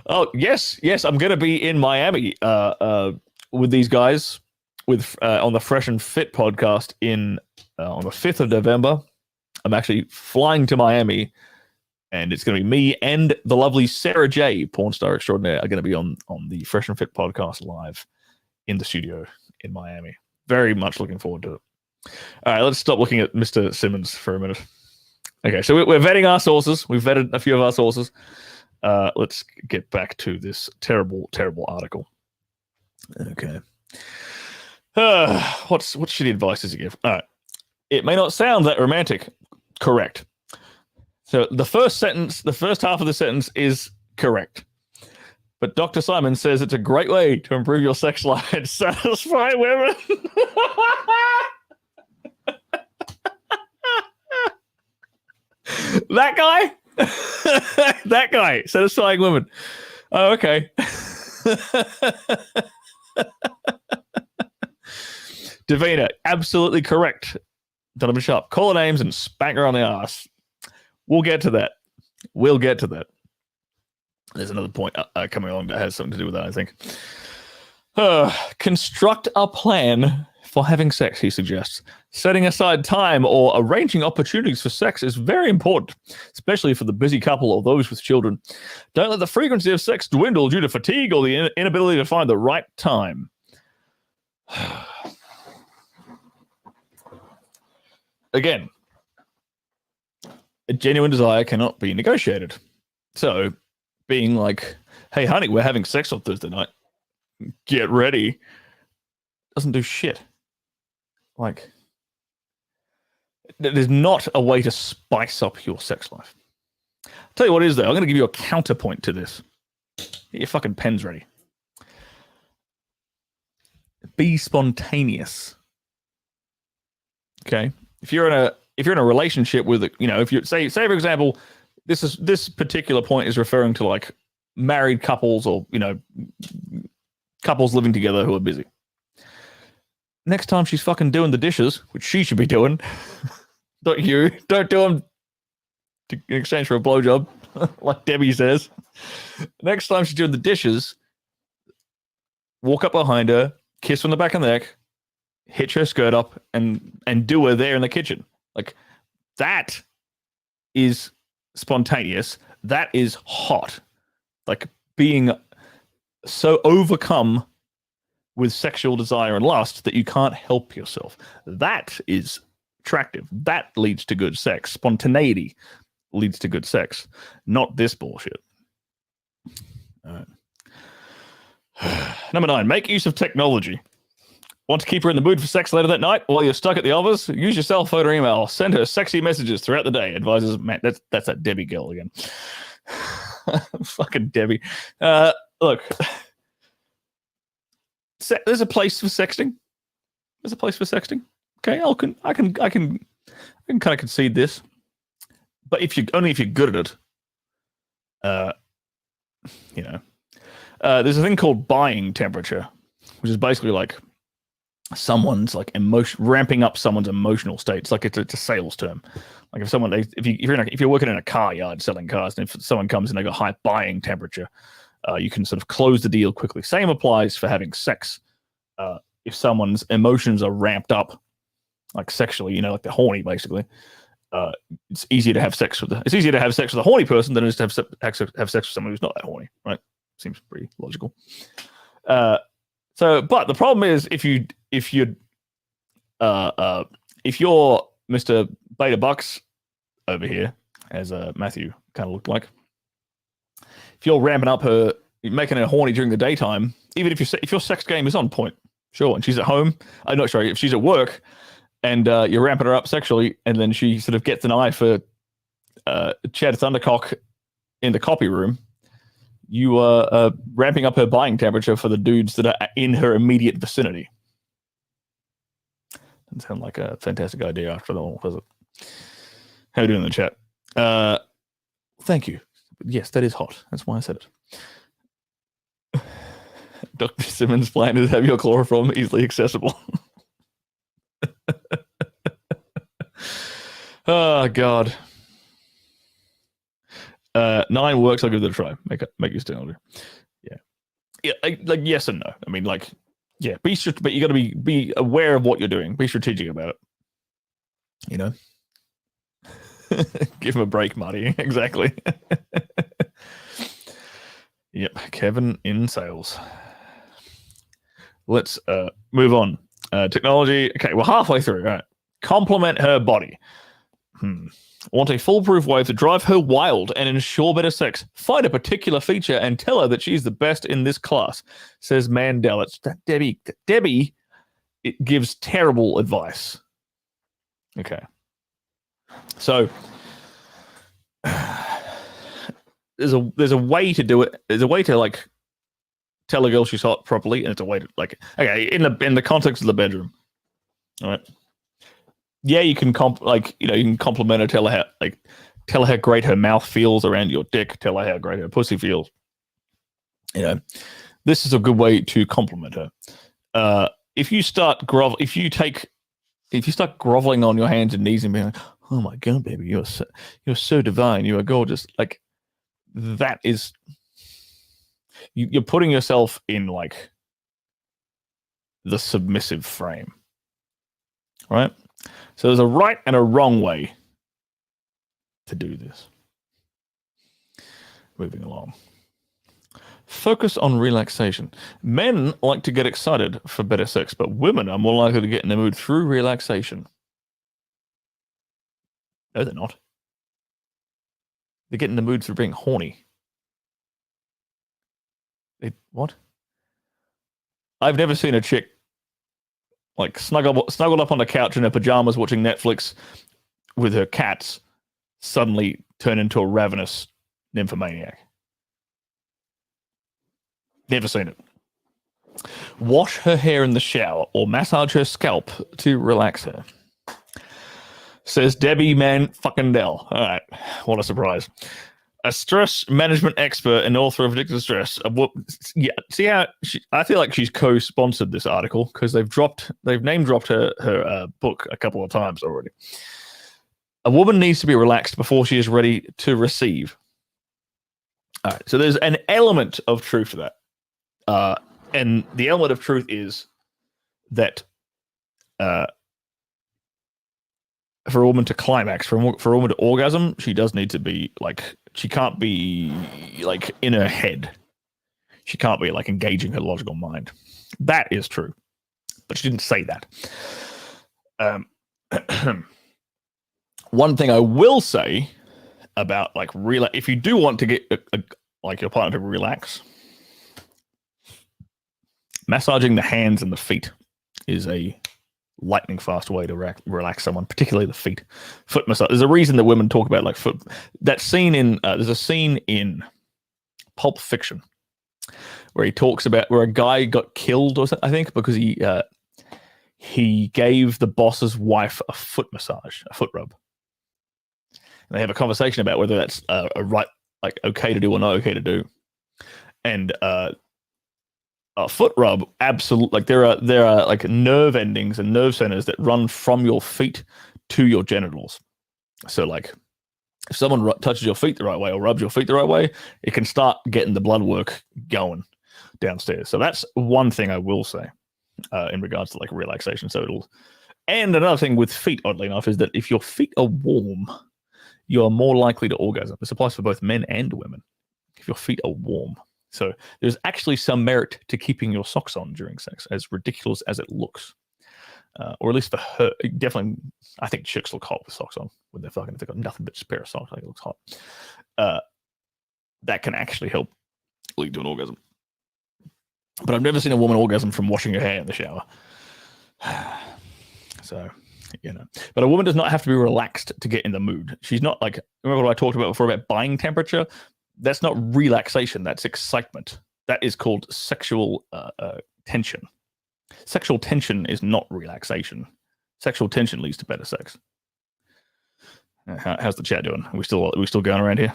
Oh, yes, I'm going to be in Miami with these guys on the Fresh and Fit podcast on the 5th of November. I'm actually flying to Miami, and it's going to be me and the lovely Sarah J, porn star extraordinaire, are going to be on the Fresh and Fit podcast live in the studio in Miami. Very much looking forward to it. All right, let's stop looking at Mr. Simmons for a minute. Okay, so we're vetting our sources. We've vetted a few of our sources. Let's get back to this terrible, terrible article. Okay. What shitty advice does he give? All right. It may not sound that romantic. Correct. So the first half of the sentence is correct. But Dr. Simon says it's a great way to improve your sex life and satisfy women. That guy? That guy, satisfying women. Oh, okay. Davina, absolutely correct. Donovan Sharp, call her names and spank her on the ass. We'll get to that. There's another point coming along that has something to do with that, I think. Construct a plan for having sex, he suggests. Setting aside time or arranging opportunities for sex is very important, especially for the busy couple or those with children. Don't let the frequency of sex dwindle due to fatigue or the inability to find the right time. Again, a genuine desire cannot be negotiated. So, being like, hey, honey, we're having sex on Thursday night. Get ready. Doesn't do shit. Like, there's not a way to spice up your sex life. I'll tell you what it is, though. I'm going to give you a counterpoint to this. Get your fucking pens ready. Be spontaneous. Okay? If you're in a relationship with, if you say for example, this particular point is referring to like married couples or couples living together who are busy. Next time she's fucking doing the dishes, which she should be doing, don't do them in exchange for a blowjob, like Debbie says. Next time she's doing the dishes, walk up behind her, kiss her on the back of the neck, hitch her skirt up, and do her there in the kitchen. Like, that is spontaneous. That is hot. Like, being so overcome with sexual desire and lust that you can't help yourself. That is attractive. That leads to good sex. Spontaneity leads to good sex. Not this bullshit. All right. Number 9, make use of technology. Want to keep her in the mood for sex later that night while you're stuck at the office? Use your cell phone or email. Send her sexy messages throughout the day. Advises, man, that's that Debbie girl again. Fucking Debbie. Look, there's a place for sexting. Okay, I can kind of concede this, but if you're good at it, there's a thing called buying temperature, which is basically like someone's like ramping up someone's emotional state. It's like it's a sales term. Like if you're working in a car yard selling cars, and if someone comes and they got high buying temperature, you can sort of close the deal quickly. Same applies for having sex. If someone's emotions are ramped up, like sexually, like they're horny, basically, it's easier to have sex with a horny person than it is to have sex with someone who's not that horny, right? Seems pretty logical. But the problem is if you're Mr. Beta Bucks over here, as Matthew kind of looked like, if you're ramping up her, making her horny during the daytime, even if your sex game is on point, sure, and she's at home, I'm not sure if she's at work, and you're ramping her up sexually, and then she sort of gets an eye for Chad Thundercock in the copy room, you are ramping up her buying temperature for the dudes that are in her immediate vicinity. Doesn't sound like a fantastic idea after all, does it? How are you doing in the chat? Thank you. Yes, that is hot. That's why I said it. Dr. Simmons' plan is have your chloroform easily accessible. Oh, God. 9 works. I'll give it a try. Make use of technology. Yeah. Like yes and no. I mean, like, yeah. But you got to be aware of what you're doing. Be strategic about it. Give him a break, Marty. Exactly. Yep. Kevin in sales. Let's move on. Technology. Okay, we're halfway through. All right. Complement her body. Want a foolproof way to drive her wild and ensure better sex? Find a particular feature and tell her that she's the best in this class, says Mandel. It's that Debbie. Debbie, it gives terrible advice. Okay. So there's a way to do it. There's a way to like tell a girl she's hot properly, and it's a way to like in the context of the bedroom. All right. Yeah, you can you can compliment her, tell her how great her mouth feels around your dick, tell her how great her pussy feels. You know, this is a good way to compliment her. If you start groveling on your hands and knees and being like, "Oh my god, baby, you're so divine, you are gorgeous," like that is you're putting yourself in like the submissive frame, right? So there's a right and a wrong way to do this. Moving along. Focus on relaxation. Men like to get excited for better sex, but women are more likely to get in the mood through relaxation. No, they're not. They get in the mood through being horny. What? I've never seen a chick like snuggled up on the couch in her pajamas watching Netflix with her cats suddenly turn into a ravenous nymphomaniac. Never seen it. Wash her hair in the shower or massage her scalp to relax her, says Debbie Dell. All right, what a surprise. A stress management expert and author of Addicted to Stress. Yeah, see how I feel like she's co-sponsored this article because they've name dropped her book a couple of times already. A woman needs to be relaxed before she is ready to receive. All right, so there's an element of truth to that, and the element of truth is that for a woman to climax, for a woman to orgasm, she does need to be like, she can't be like in her head. She can't be like engaging her logical mind. That is true. But she didn't say that. One thing I will say about like if you do want to get like your partner to relax, massaging the hands and the feet is a lightning fast way to relax someone, particularly the feet. Foot massage. There's a reason that women talk about like foot. That scene in there's a scene in Pulp Fiction where he talks about where a guy got killed or something, I think, because he gave the boss's wife a foot massage, a foot rub. And they have a conversation about whether that's a right, like okay to do or not okay to do. And a foot rub, absolutely. Like there are like nerve endings and nerve centers that run from your feet to your genitals. So like if someone touches your feet the right way or rubs your feet the right way, it can start getting the blood work going downstairs. So that's one thing I will say in regards to like relaxation. And another thing with feet, oddly enough, is that if your feet are warm, you are more likely to orgasm. This applies for both men and women. If your feet are warm. So there's actually some merit to keeping your socks on during sex, as ridiculous as it looks. Or at least for her, definitely, I think chicks look hot with socks on when they've got nothing but a pair of socks. I think it looks hot. That can actually help lead to an orgasm. But I've never seen a woman orgasm from washing her hair in the shower. So, But a woman does not have to be relaxed to get in the mood. She's not like, remember what I talked about before about buying temperature? That's not relaxation. That's excitement. That is called sexual tension. Sexual tension is not relaxation. Sexual tension leads to better sex. How's the chat doing? Are we still going around here?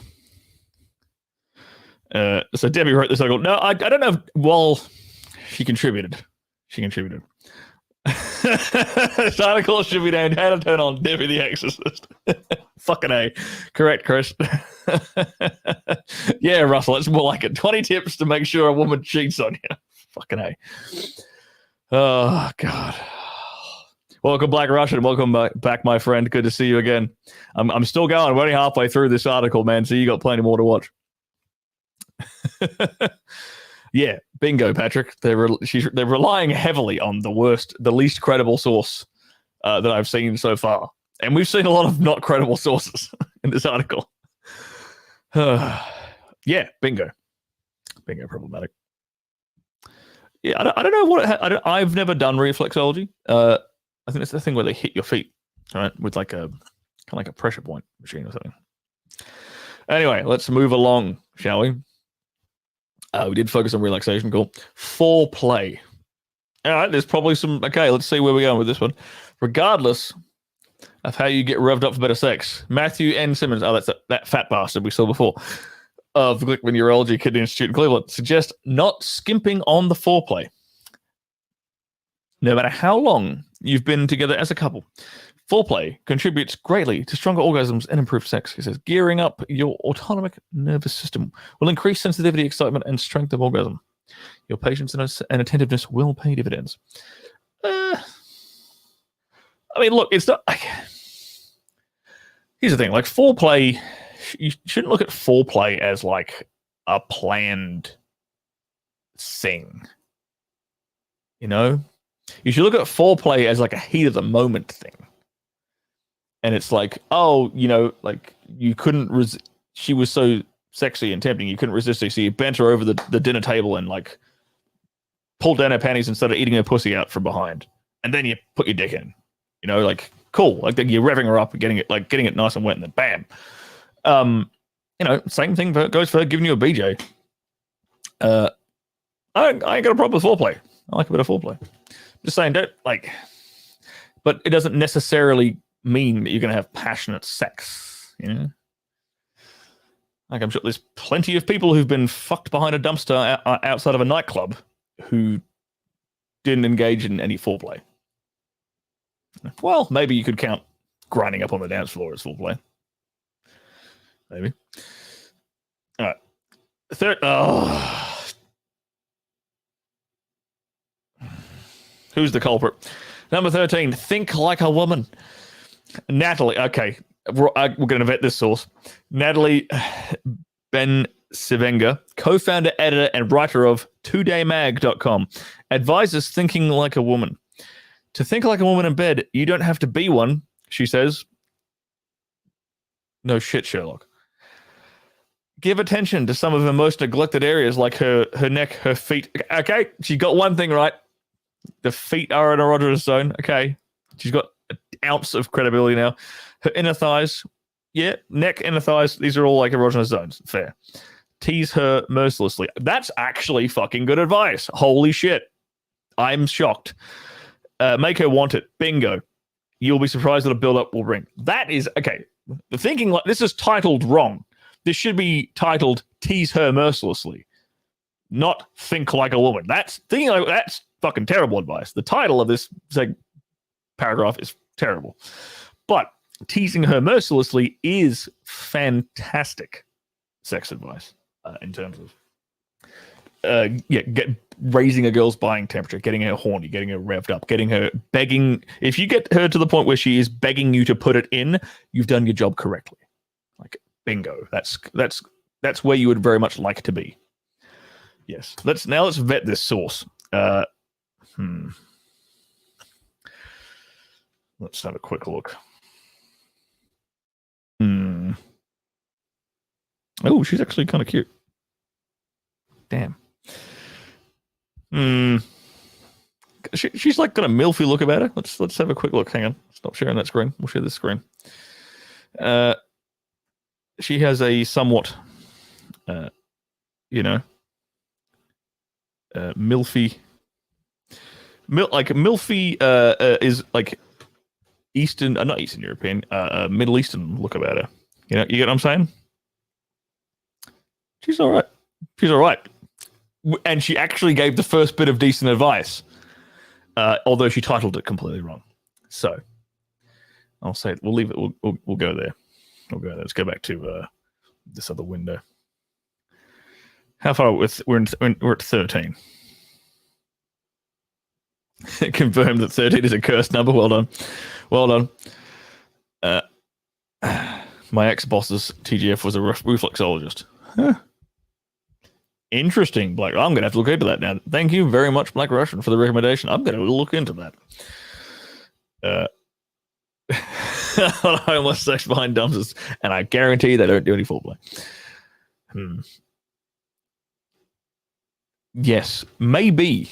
So Debbie wrote this article. No, I don't know. Well, she contributed. This article should be named "How to Turn on Debbie the Exorcist." Fucking A. Correct, Chris. Yeah, Russell, it's more like it. 20 tips to make sure a woman cheats on you. Fucking A. Oh, God. Welcome, Black Russian. Welcome back, my friend. Good to see you again. I'm still going. We're only halfway through this article, man, so you got plenty more to watch. Yeah, bingo, Patrick. They're relying heavily on the least credible source that I've seen so far, and we've seen a lot of not credible sources in this article. Yeah, bingo, problematic. Yeah, I don't know what I've never done reflexology. I think it's the thing where they hit your feet, right, with like a kind of like a pressure point machine or something. Anyway, let's move along, shall we? We did focus on relaxation. Cool. Foreplay. All right, there's probably some. Okay, let's see where we're going with this one. Regardless of how you get revved up for better sex, Matthew N. Simmons, that's that fat bastard we saw before, of Glickman Urology Kidney Institute in Cleveland, suggests not skimping on the foreplay. No matter how long you've been together as a couple, foreplay contributes greatly to stronger orgasms and improved sex. He says, gearing up your autonomic nervous system will increase sensitivity, excitement, and strength of orgasm. Your patience and attentiveness will pay dividends. I mean, look, it's not. Here's the thing: like foreplay, you shouldn't look at foreplay as like a planned thing. You know, you should look at foreplay as like a heat of the moment thing. And it's like, oh, you know, like you couldn't she was so sexy and tempting, you couldn't resist her, so you bent her over the dinner table and like pulled down her panties and started eating her pussy out from behind, and then you put your dick in. You know, like cool, like you're revving her up, getting it nice and wet, and then bam. You know, same thing goes for giving you a BJ. I ain't got a problem with foreplay. I like a bit of foreplay. Just saying, don't like, but it doesn't necessarily mean that you're going to have passionate sex. You know, like I'm sure there's plenty of people who've been fucked behind a dumpster outside of a nightclub who didn't engage in any foreplay. Well, maybe you could count grinding up on the dance floor as foreplay. Maybe. All right. Third. Oh. Who's the culprit? Number 13. Think like a woman. Natalie. Okay. We're going to vet this source. Natalie Ben-Sivenga, co-founder, editor, and writer of todaymag.com, advises thinking like a woman. To think like a woman in bed, you don't have to be one, she says. No shit, Sherlock. Give attention to some of her most neglected areas, like her neck, her feet. Okay, she got one thing right. The feet are an erogenous zone. Okay, she's got an ounce of credibility now. Her inner thighs, yeah, neck, inner thighs, these are all like erogenous zones. Fair. Tease her mercilessly. That's actually fucking good advice. Holy shit. I'm shocked. Make her want it. Bingo. You'll be surprised what a build-up will bring. That is, okay. The thinking, like this is titled wrong. This should be titled Tease Her Mercilessly, not Think Like a Woman. That's fucking terrible advice. The title of this paragraph is terrible. But teasing her mercilessly is fantastic sex advice in terms of raising a girl's buying temperature, getting her horny, getting her revved up, getting her begging. If you get her to the point where she is begging you to put it in, you've done your job correctly. Like bingo. That's where you would very much like to be. Yes. Let's vet this source. Let's have a quick look. Oh, she's actually kind of cute. Damn. She's like got a milfy look about her. Let's have a quick look. Hang on. Stop sharing that screen. We'll share this screen. She has a somewhat, milfy. Milfy is like Eastern, not Eastern European, Middle Eastern look about her. You get what I'm saying? She's all right. And she actually gave the first bit of decent advice, although she titled it completely wrong. So I'll say we'll leave it. We'll go there. Let's go back to this other window. How far we're at 13. Confirmed that 13 is a cursed number. Well done. My ex-boss's TGF was a reflexologist. Huh. Interesting, Black. I'm going to have to look into that now. Thank you very much, Black Russian, for the recommendation. I'm going to look into that. Homeless sex behind dumpsters, and I guarantee they don't do any foreplay. Yes, maybe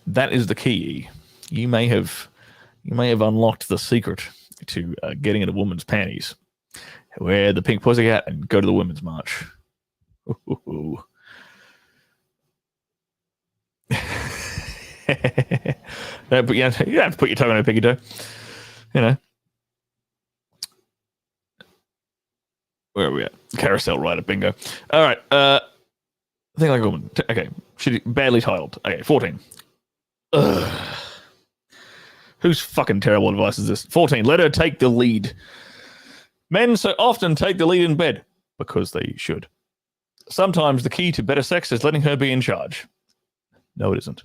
that is the key. You may have unlocked the secret to getting in a woman's panties. Wear the pink pussycat and go to the women's march. Ooh. But you have to put your tongue on a piggy toe. You know. Where are we at? Carousel rider, bingo. All right. Think like a woman. Okay. Badly titled. Okay, 14. Ugh. Whose fucking terrible advice is this? 14. Let her take the lead. Men so often take the lead in bed because they should. Sometimes the key to better sex is letting her be in charge. No, it isn't.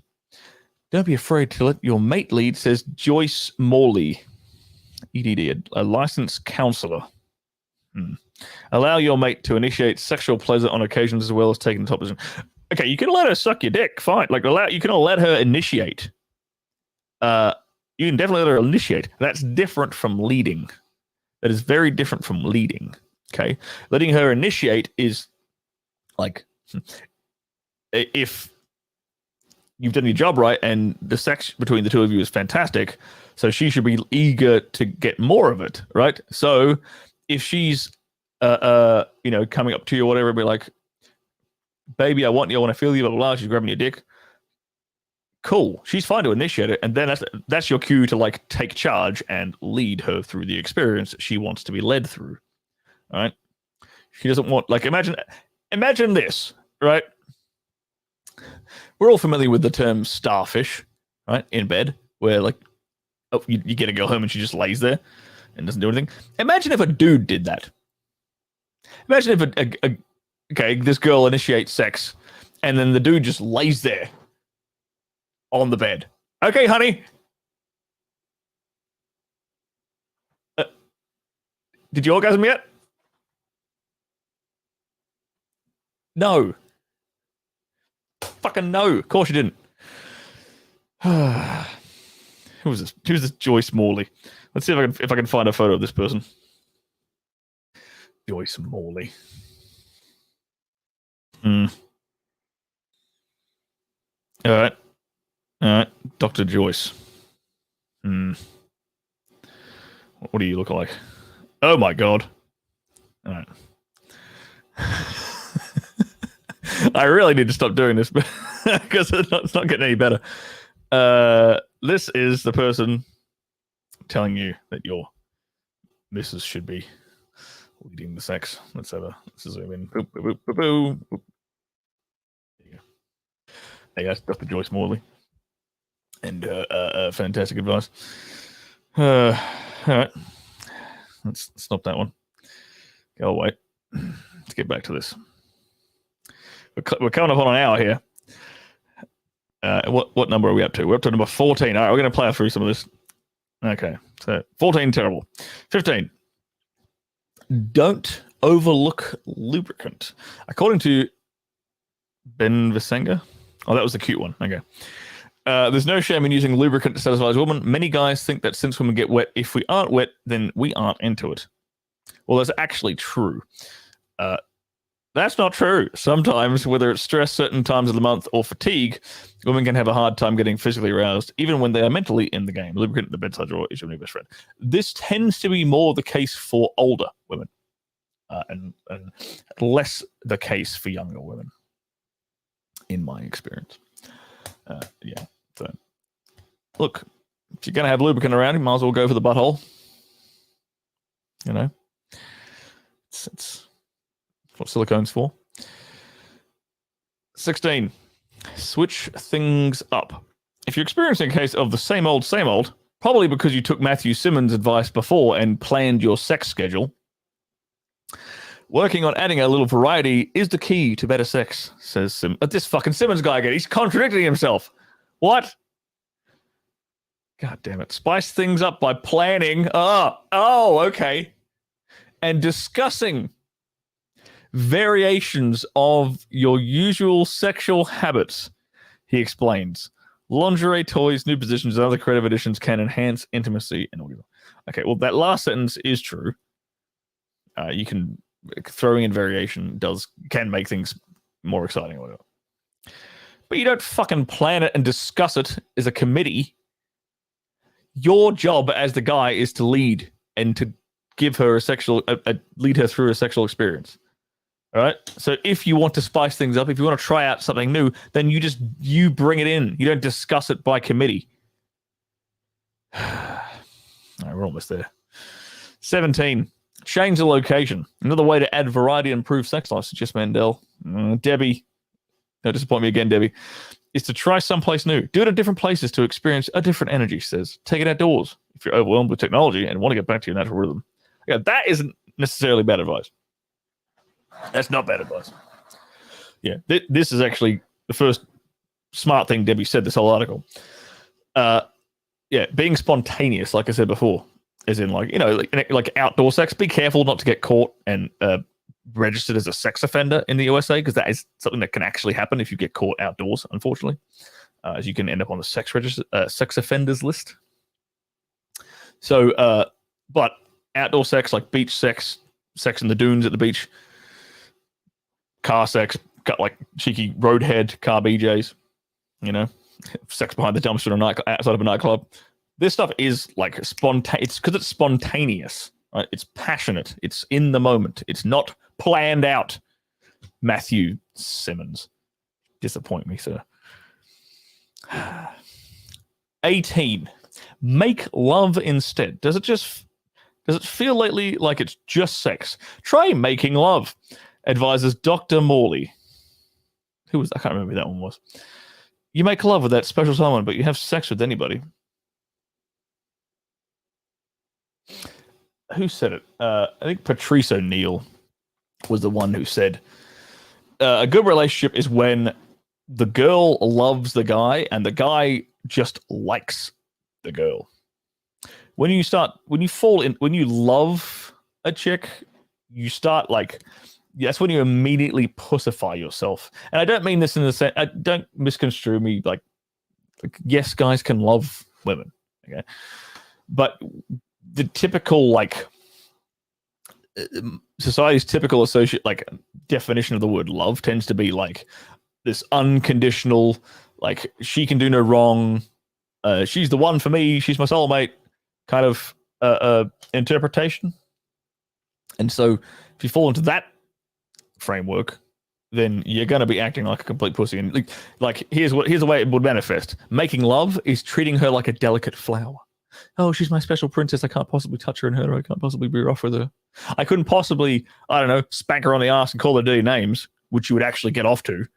Don't be afraid to let your mate lead, says Joyce Morley, EDD, a licensed counselor. Allow your mate to initiate sexual pleasure on occasions as well as taking the top position. Okay, you can let her suck your dick, fine. You can let her initiate. You can definitely let her initiate. That's different from leading. That is very different from leading. Okay, letting her initiate is like if you've done your job right and the sex between the two of you is fantastic, so she should be eager to get more of it, right? So if she's coming up to you or whatever, be like, baby, I want to feel you, blah, blah, blah. She's grabbing your dick. Cool. She's fine to initiate it. And then that's your cue to like take charge and lead her through the experience that she wants to be led through. All right. She doesn't want, like, imagine this, right? We're all familiar with the term starfish, right? In bed, where like, you get a girl home and she just lays there and doesn't do anything. Imagine if a dude did that. Imagine if this girl initiates sex and then the dude just lays there on the bed. Okay, honey. Did you orgasm yet? No. Fucking no. Of course you didn't. Who was this? Who's this Joyce Morley? Let's see if I can find a photo of this person. Joyce Morley. All right. Dr. Joyce. What do you look like? Oh my god. All right. I really need to stop doing this because it's not getting any better. This is the person telling you that your missus should be leading the sex. Let's zoom in. Boop, boop, boop, boop, boop. There you go. Hey, that's Dr. Joyce Morley. And fantastic advice. All right. Let's stop that one. Go away. Let's get back to this. We're coming up on an hour here. What number are we up to? We're up to number 14. All right, we're going to play through some of this. Okay, so 14, terrible. 15. Don't overlook lubricant. According to Ben Visenga. Oh, that was the cute one. Okay. There's no shame in using lubricant to satisfy a woman. Many guys think that since women get wet, if we aren't wet, then we aren't into it. Well, that's actually true. That's not true. Sometimes, whether it's stress certain times of the month or fatigue, women can have a hard time getting physically aroused, even when they are mentally in the game. Lubricant in the bedside drawer is your new best friend. This tends to be more the case for older women, and less the case for younger women, in my experience. Yeah. So, look, if you're going to have lubricant around, you might as well go for the butthole. You know, it's what silicone's for. 16. Switch things up. If you're experiencing a case of the same old, probably because you took Matthew Simmons' advice before and planned your sex schedule, working on adding a little variety is the key to better sex, says this fucking Simmons guy again. He's contradicting himself. What? God damn it. Spice things up by planning. Oh, okay. And discussing variations of your usual sexual habits, he explains. Lingerie, toys, new positions, and other creative additions can enhance intimacy and orgasm. Okay, well, that last sentence is true. You can throwing in variation can make things more exciting or whatever. But you don't fucking plan it and discuss it as a committee. Your job as the guy is to lead and to give her lead her through a sexual experience. All right. So if you want to spice things up, if you want to try out something new, then you bring it in. You don't discuss it by committee. All right, we're almost there. 17. Change the location. Another way to add variety and improve sex life, suggests Mandel. Debbie, don't disappoint me again, Debbie, is to try someplace new. Do it at different places to experience a different energy, she says. Take it outdoors if you're overwhelmed with technology and want to get back to your natural rhythm. Yeah, that isn't necessarily bad advice. That's not bad advice. Yeah, this is actually the first smart thing Debbie said this whole article. Yeah, being spontaneous, like I said before, as in like outdoor sex. Be careful not to get caught and registered as a sex offender in the USA, because that is something that can actually happen if you get caught outdoors, unfortunately, as you can end up on the sex offenders list. So, but outdoor sex, like beach sex in the dunes at the beach, car sex, like cheeky roadhead car BJs, sex behind the dumpster outside of a nightclub. This stuff is like spontaneous, because it's spontaneous, right? It's passionate. It's in the moment. It's not planned out. Matthew Simmons. Disappoint me, sir. 18. Make love instead. Does it feel lately like it's just sex? Try making love, advises Dr. Morley. I can't remember who that one was. You make love with that special someone, but you have sex with anybody. Who said it? I think Patrice O'Neill was the one who said a good relationship is when the girl loves the guy and the guy just likes the girl. When you love a chick, you start that's when you immediately pussify yourself. And I don't mean this in the sense, don't misconstrue me. Like, yes, guys can love women, okay? But the typical, society's typical definition of the word love tends to be like this unconditional, like, she can do no wrong, she's the one for me, she's my soulmate kind of interpretation. And so if you fall into that framework, then you're going to be acting like a complete pussy. And here's the way it would manifest. Making love is treating her like a delicate flower. Oh, she's my special princess. I can't possibly touch her in her. I can't possibly be rough with her. I couldn't possibly, I don't know, spank her on the ass and call her dirty names, which you would actually get off to.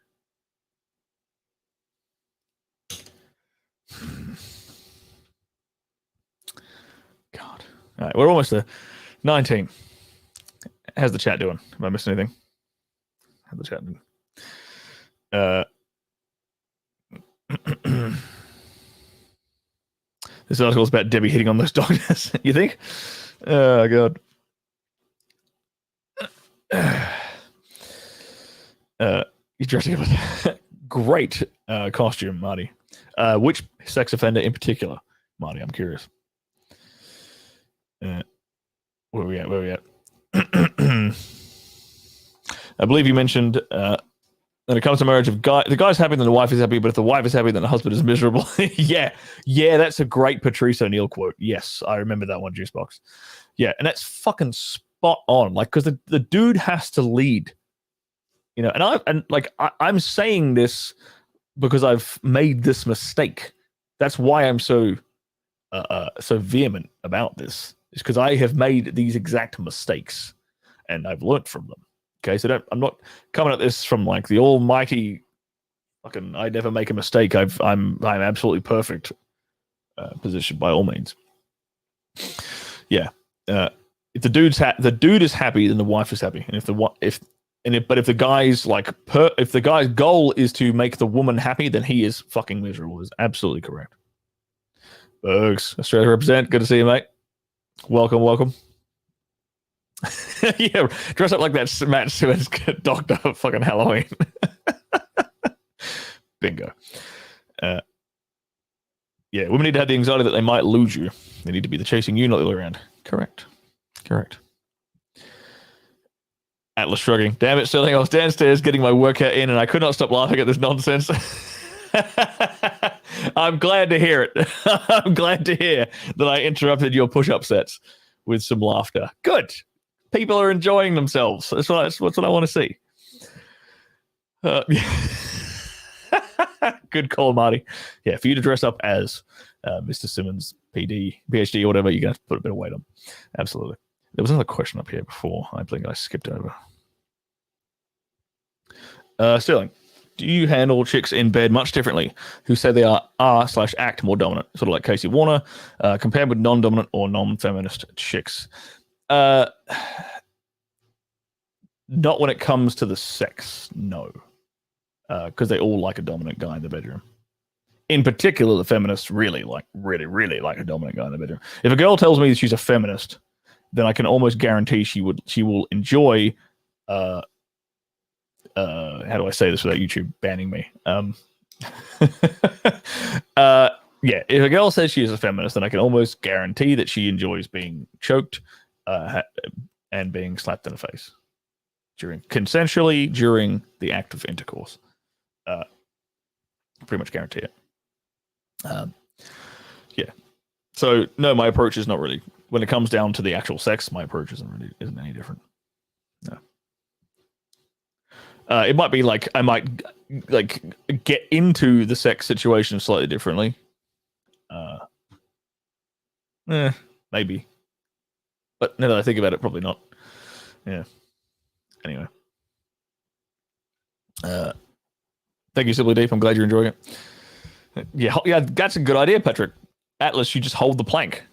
God. All right, we're almost there. 19. How's the chat doing? Am I missing anything? How's the chat doing? This article is about Debbie hitting on those doctors. You think? Oh, God. He's dressing up with great costume, Marty. Which sex offender in particular, Marty? I'm curious. Where are we at? I believe you mentioned when it comes to marriage, the guy's happy, then the wife is happy, but if the wife is happy, then the husband is miserable. yeah, that's a great Patrice O'Neill quote. Yes, I remember that one, Juicebox. Yeah, and that's fucking spot on. Like, because the dude has to lead, and I'm saying this because I've made this mistake. That's why I'm so vehement about this. Is because I have made these exact mistakes, and I've learned from them. Okay, so I'm not coming at this from like the almighty fucking I never make a mistake. I'm absolutely perfect position by all means. Yeah, if the dude is happy, then the wife is happy, and if the guy's goal is to make the woman happy, then he is fucking miserable. Is absolutely correct. Bergs, Australia represent. Good to see you, mate. Welcome. Yeah, dress up like that Matt Stewart doctor for fucking Halloween. Bingo. Yeah, women need to have the anxiety that they might lose you. They need to be the chasing you, not the other way around. Correct. Atlas shrugging. Damn it, Sterling. I was downstairs getting my workout in and I could not stop laughing at this nonsense. I'm glad to hear it. I'm glad to hear that I interrupted your push-up sets with some laughter. Good. People are enjoying themselves. That's what I want to see. Good call, Marty. Yeah, for you to dress up as Mr. Simmons, PD, PhD, or whatever, you're going to have to put a bit of weight on. Absolutely. There was another question up here before. I think I skipped over. Sterling, do you handle chicks in bed much differently who say they are/act more dominant, sort of like Casey Warner, compared with non-dominant or non-feminist chicks? Not when it comes to the sex, no. Because they all like a dominant guy in the bedroom. In particular, the feminists really like a dominant guy in the bedroom. If a girl tells me she's a feminist, then I can almost guarantee she will enjoy. How do I say this without YouTube banning me? Yeah, if a girl says she is a feminist, then I can almost guarantee that she enjoys being choked and being slapped in the face consensually during the act of intercourse. Pretty much guarantee it. Yeah. So no, my approach is not really, when it comes down to the actual sex, my approach isn't any different. No. It might be like I might like get into the sex situation slightly differently. Maybe. But now that I think about it, probably not. Yeah. Anyway. Thank you, Simply Deep. I'm glad you're enjoying it. Yeah, that's a good idea, Patrick. Atlas, you just hold the plank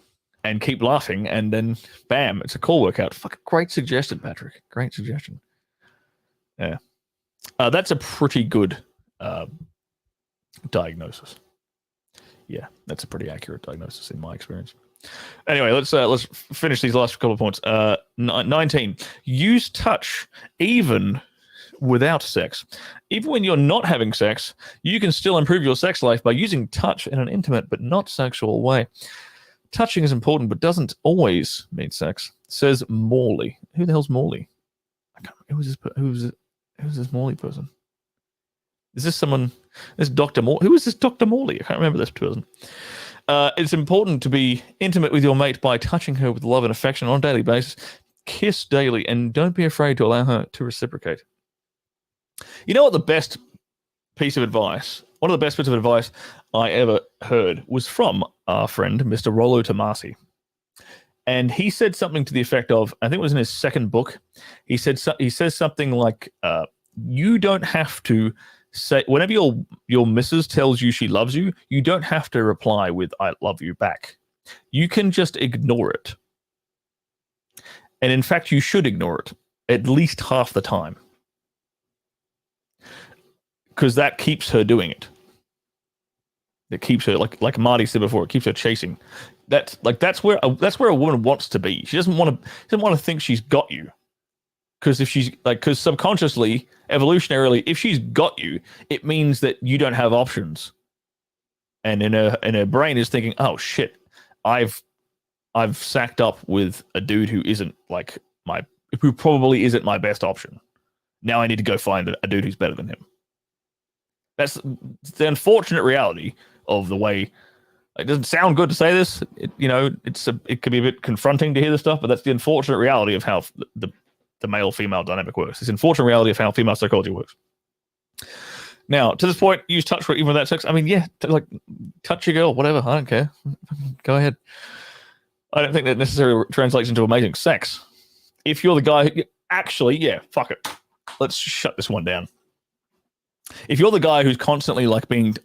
and keep laughing, and then bam, it's a core workout. Fucking great suggestion, Patrick. Great suggestion. Yeah. That's a pretty good diagnosis. Yeah, that's a pretty accurate diagnosis in my experience. Anyway, let's finish these last couple of points. 19. Use touch even without sex. Even when you're not having sex, you can still improve your sex life by using touch in an intimate but not sexual way. Touching is important but doesn't always mean sex, says Morley. Who the hell's Morley? Who's this Morley person? Is this someone? This Dr. Morley? Who is this Dr. Morley? I can't remember this person. It's important to be intimate with your mate by touching her with love and affection on a daily basis. Kiss daily, and don't be afraid to allow her to reciprocate. You know what the best piece of advice, one of the best bits of advice I ever heard was from our friend, Mr. Rollo Tomasi. And he said something to the effect of, I think it was in his second book, he says something like, you don't have to say, whenever your missus tells you she loves you, you don't have to reply with I love you back. You can just ignore it. And in fact, you should ignore it at least half the time. Because that keeps her doing it. It keeps her, like Marty said before, it keeps her chasing. That's where a woman wants to be. She doesn't want to think she's got you. Because subconsciously, evolutionarily, if she's got you, it means that you don't have options. And in her brain is thinking, oh shit, I've sacked up with a dude who probably isn't my best option. Now I need to go find a dude who's better than him. That's the unfortunate reality of the way. It doesn't sound good to say this. It could be a bit confronting to hear this stuff, but that's the unfortunate reality of how the male-female dynamic works. It's the unfortunate reality of how female psychology works. Now, to this point, use touch even without sex. I mean, yeah, touch your girl, whatever. I don't care. Go ahead. I don't think that necessarily translates into amazing sex. If you're the guy who actually, yeah, fuck it. Let's shut this one down. If you're the guy who's constantly being, say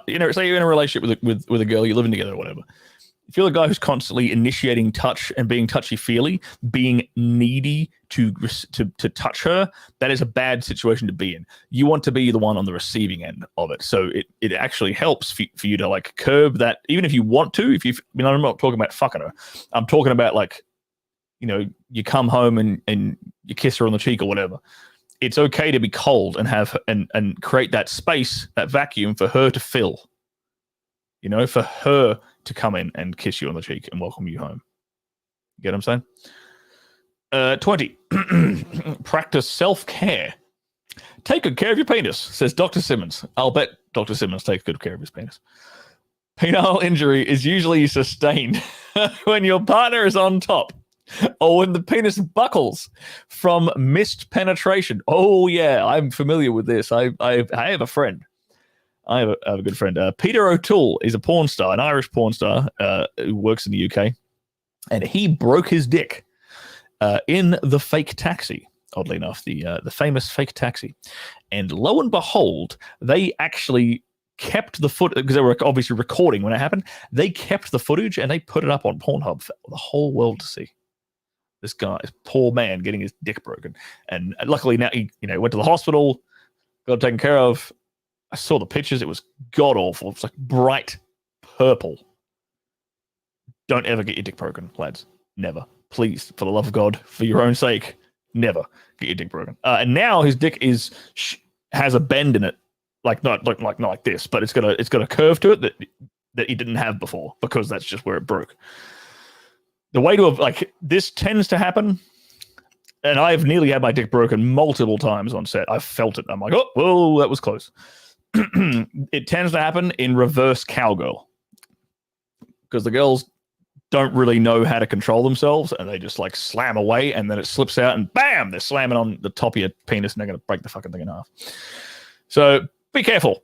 you're in a relationship with a girl, you're living together or whatever. If you're the guy who's constantly initiating touch and being touchy-feely, being needy to touch her, that is a bad situation to be in. You want to be the one on the receiving end of it. So it actually helps for you to curb that, even if you want to. I'm not talking about fucking her. I'm talking about you come home and you kiss her on the cheek or whatever, it's okay to be cold and have and create that space, that vacuum for her to fill. For her to come in and kiss you on the cheek and welcome you home. You get what I'm saying? 20. Practice self-care. Take good care of your penis, says Dr. Simmons. I'll bet Dr. Simmons takes good care of his penis. Penile injury is usually sustained when your partner is on top or when the penis buckles from missed penetration. Oh, yeah, I'm familiar with this. I have a friend. I have a good friend. Peter O'Toole is a porn star, an Irish porn star who works in the UK. And he broke his dick in the fake taxi. Oddly enough, the famous fake taxi. And lo and behold, they actually kept the footage, because they were obviously recording when it happened. They kept the footage and they put it up on Pornhub for the whole world to see. This guy, this poor man, getting his dick broken. And luckily now he went to the hospital, got taken care of. I saw the pictures. It was god-awful. It's like bright purple. Don't ever get your dick broken, lads. Never. Please, for the love of God, for your own sake, never get your dick broken. And now his dick has a bend in it, not like this, but it's got a curve to it that he didn't have before, because that's just where it broke. The way to this tends to happen, and I've nearly had my dick broken multiple times on set. I've felt it. I'm like, oh, whoa, that was close. It tends to happen in reverse cowgirl, because the girls don't really know how to control themselves, and they just slam away, and then it slips out, and bam, they're slamming on the top of your penis, and they're going to break the fucking thing in half. So be careful.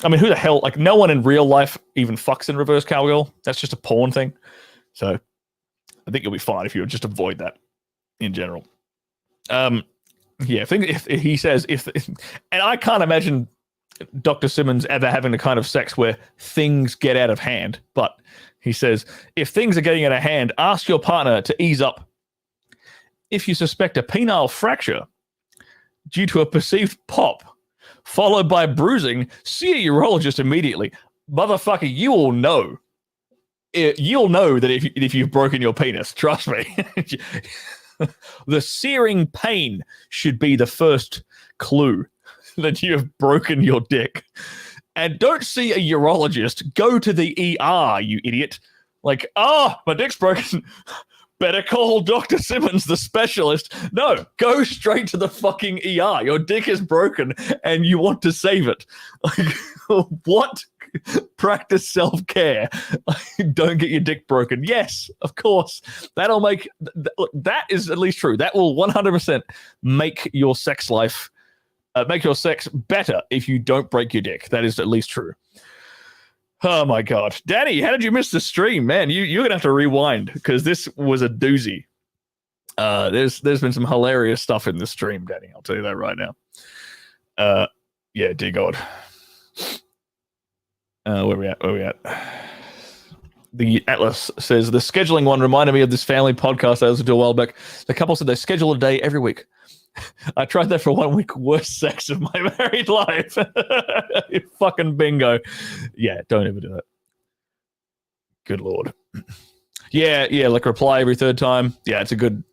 I mean, who the hell, no one in real life even fucks in reverse cowgirl. That's just a porn thing. So I think you'll be fine if you just avoid that in general. Yeah, if he says, and I can't imagine Dr. Simmons ever having the kind of sex where things get out of hand, but he says, if things are getting out of hand, ask your partner to ease up. If you suspect a penile fracture due to a perceived pop, followed by bruising, see a urologist immediately. Motherfucker, you will know. You'll know that if you've broken your penis. Trust me. The searing pain should be the first clue that you have broken your dick. And don't see a urologist. Go to the ER, you idiot. My dick's broken. Better call Dr. Simmons, the specialist. No, go straight to the fucking ER. Your dick is broken and you want to save it. What? Practice self-care. Don't get your dick broken. Yes, of course. That'll make... That is at least true. That will 100% make your sex life... make your sex better if you don't break your dick. That is at least true. Oh my God. Danny, how did you miss the stream? Man, you're gonna have to rewind, because this was a doozy. There's been some hilarious stuff in the stream, Danny. I'll tell you that right now. Yeah, dear God. Where we at? The Atlas says, the scheduling one reminded me of this family podcast I listened to a while back. The couple said they schedule a day every week. I tried that for 1 week. Worst sex of my married life. Fucking bingo. Yeah, don't ever do that. Good Lord. Yeah, reply every third time. Yeah, it's a good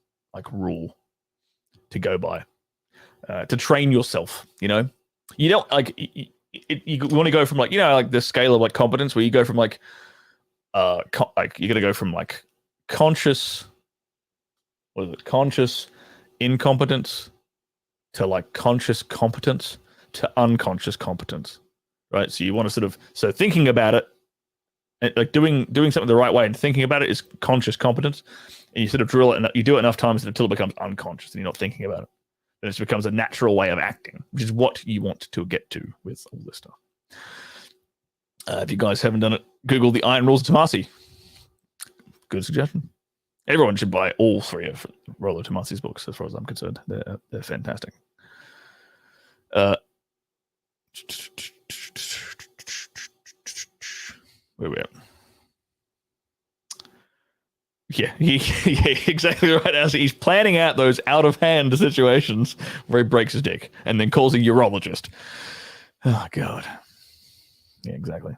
rule to go by. To train yourself, You don't you want to go from the scale of competence, where you go from you're gonna go from conscious, conscious incompetence to conscious competence to unconscious competence, right? So you want to thinking about it, and doing something the right way and thinking about it is conscious competence, and you drill it and you do it enough times until it becomes unconscious and you're not thinking about it. Then it becomes a natural way of acting, which is what you want to get to with all this stuff. If you guys haven't done it, Google the Iron Rules of Tomasi. Good suggestion. Everyone should buy all three of Rollo Tomasi's books, as far as I'm concerned. They're fantastic. Where are we at? Yeah, exactly right. As he's planning out those out-of-hand situations where he breaks his dick and then calls a urologist. Oh, God. Yeah, exactly.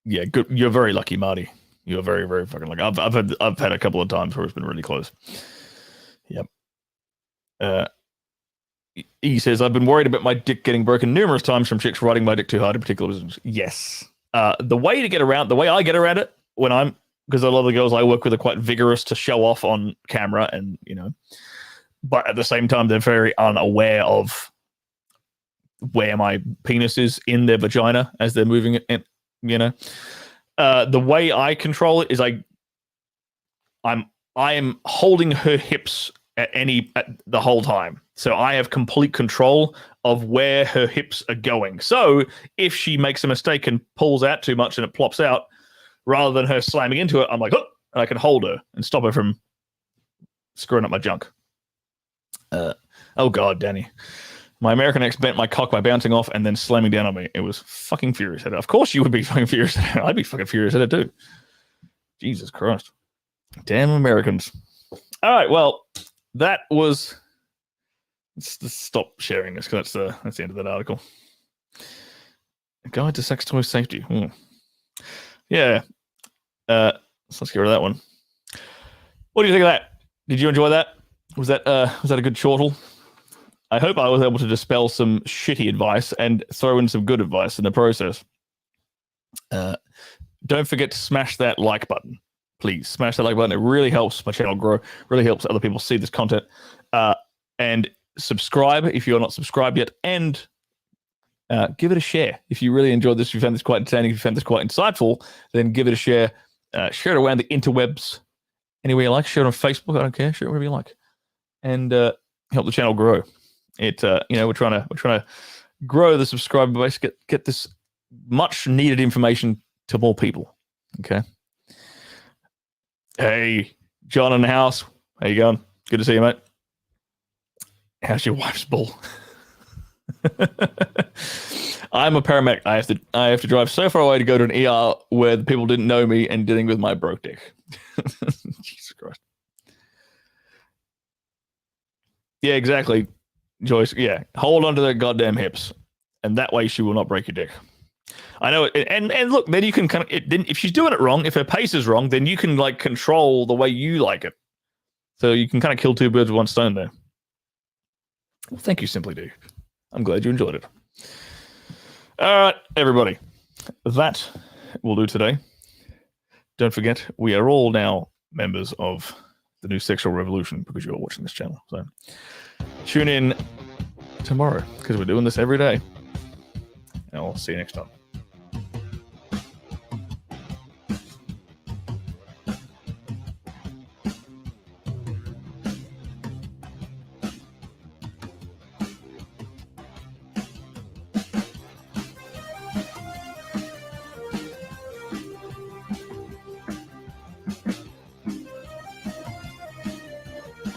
Yeah, good. You're very lucky, Marty. You're very, very fucking lucky. I've had a couple of times where it's been really close. Yep. He says, I've been worried about my dick getting broken numerous times from chicks riding my dick too hard in particular positions. Yes. The way I get around it because a lot of the girls I work with are quite vigorous to show off on camera and, but at the same time, they're very unaware of where my penis is in their vagina as they're moving it, the way I control it is I am holding her hips at the whole time. So I have complete control of where her hips are going. So if she makes a mistake and pulls out too much and it plops out, rather than her slamming into it, I'm like, oh, and I can hold her and stop her from screwing up my junk. Oh God, Danny. My American ex bent my cock by bouncing off and then slamming down on me. It was fucking furious at it. Of course you would be fucking furious at it. I'd be fucking furious at it too. Jesus Christ. Damn Americans. All right, well, that was... Let's stop sharing this because that's the end of that article. A guide to sex toy safety. Yeah. So let's get rid of that one. What do you think of that? Did you enjoy that? Was that a good chortle? I hope I was able to dispel some shitty advice and throw in some good advice in the process. Don't forget to smash that like button. Please smash that like button. It really helps my channel grow. Really helps other people see this content. And subscribe if you're not subscribed yet. And give it a share. If you really enjoyed this, if you found this quite entertaining, if you found this quite insightful, then give it a share. Share it around the interwebs. Anywhere you like. Share it on Facebook. I don't care. Share it wherever you like. And help the channel grow. We're trying to grow the subscriber base, get this much needed information to more people. Okay. Hey, John in the house. How you going? Good to see you, mate. How's your wife's bull? I'm a paramedic. I have to drive so far away to go to an ER where the people didn't know me and dealing with my broke dick. Jesus Christ. Yeah, exactly. Joyce, yeah, hold onto their goddamn hips, and that way she will not break your dick. I know, and look, then you can if she's doing it wrong, if her pace is wrong, then you can like control the way you like it. So you can kind of kill two birds with one stone there. Well, thank you, Simply Do. I'm glad you enjoyed it. All right, everybody, that will do today. Don't forget, we are all now members of the new sexual revolution because you're watching this channel. So tune in tomorrow because we're doing this every day. And I'll see you next time.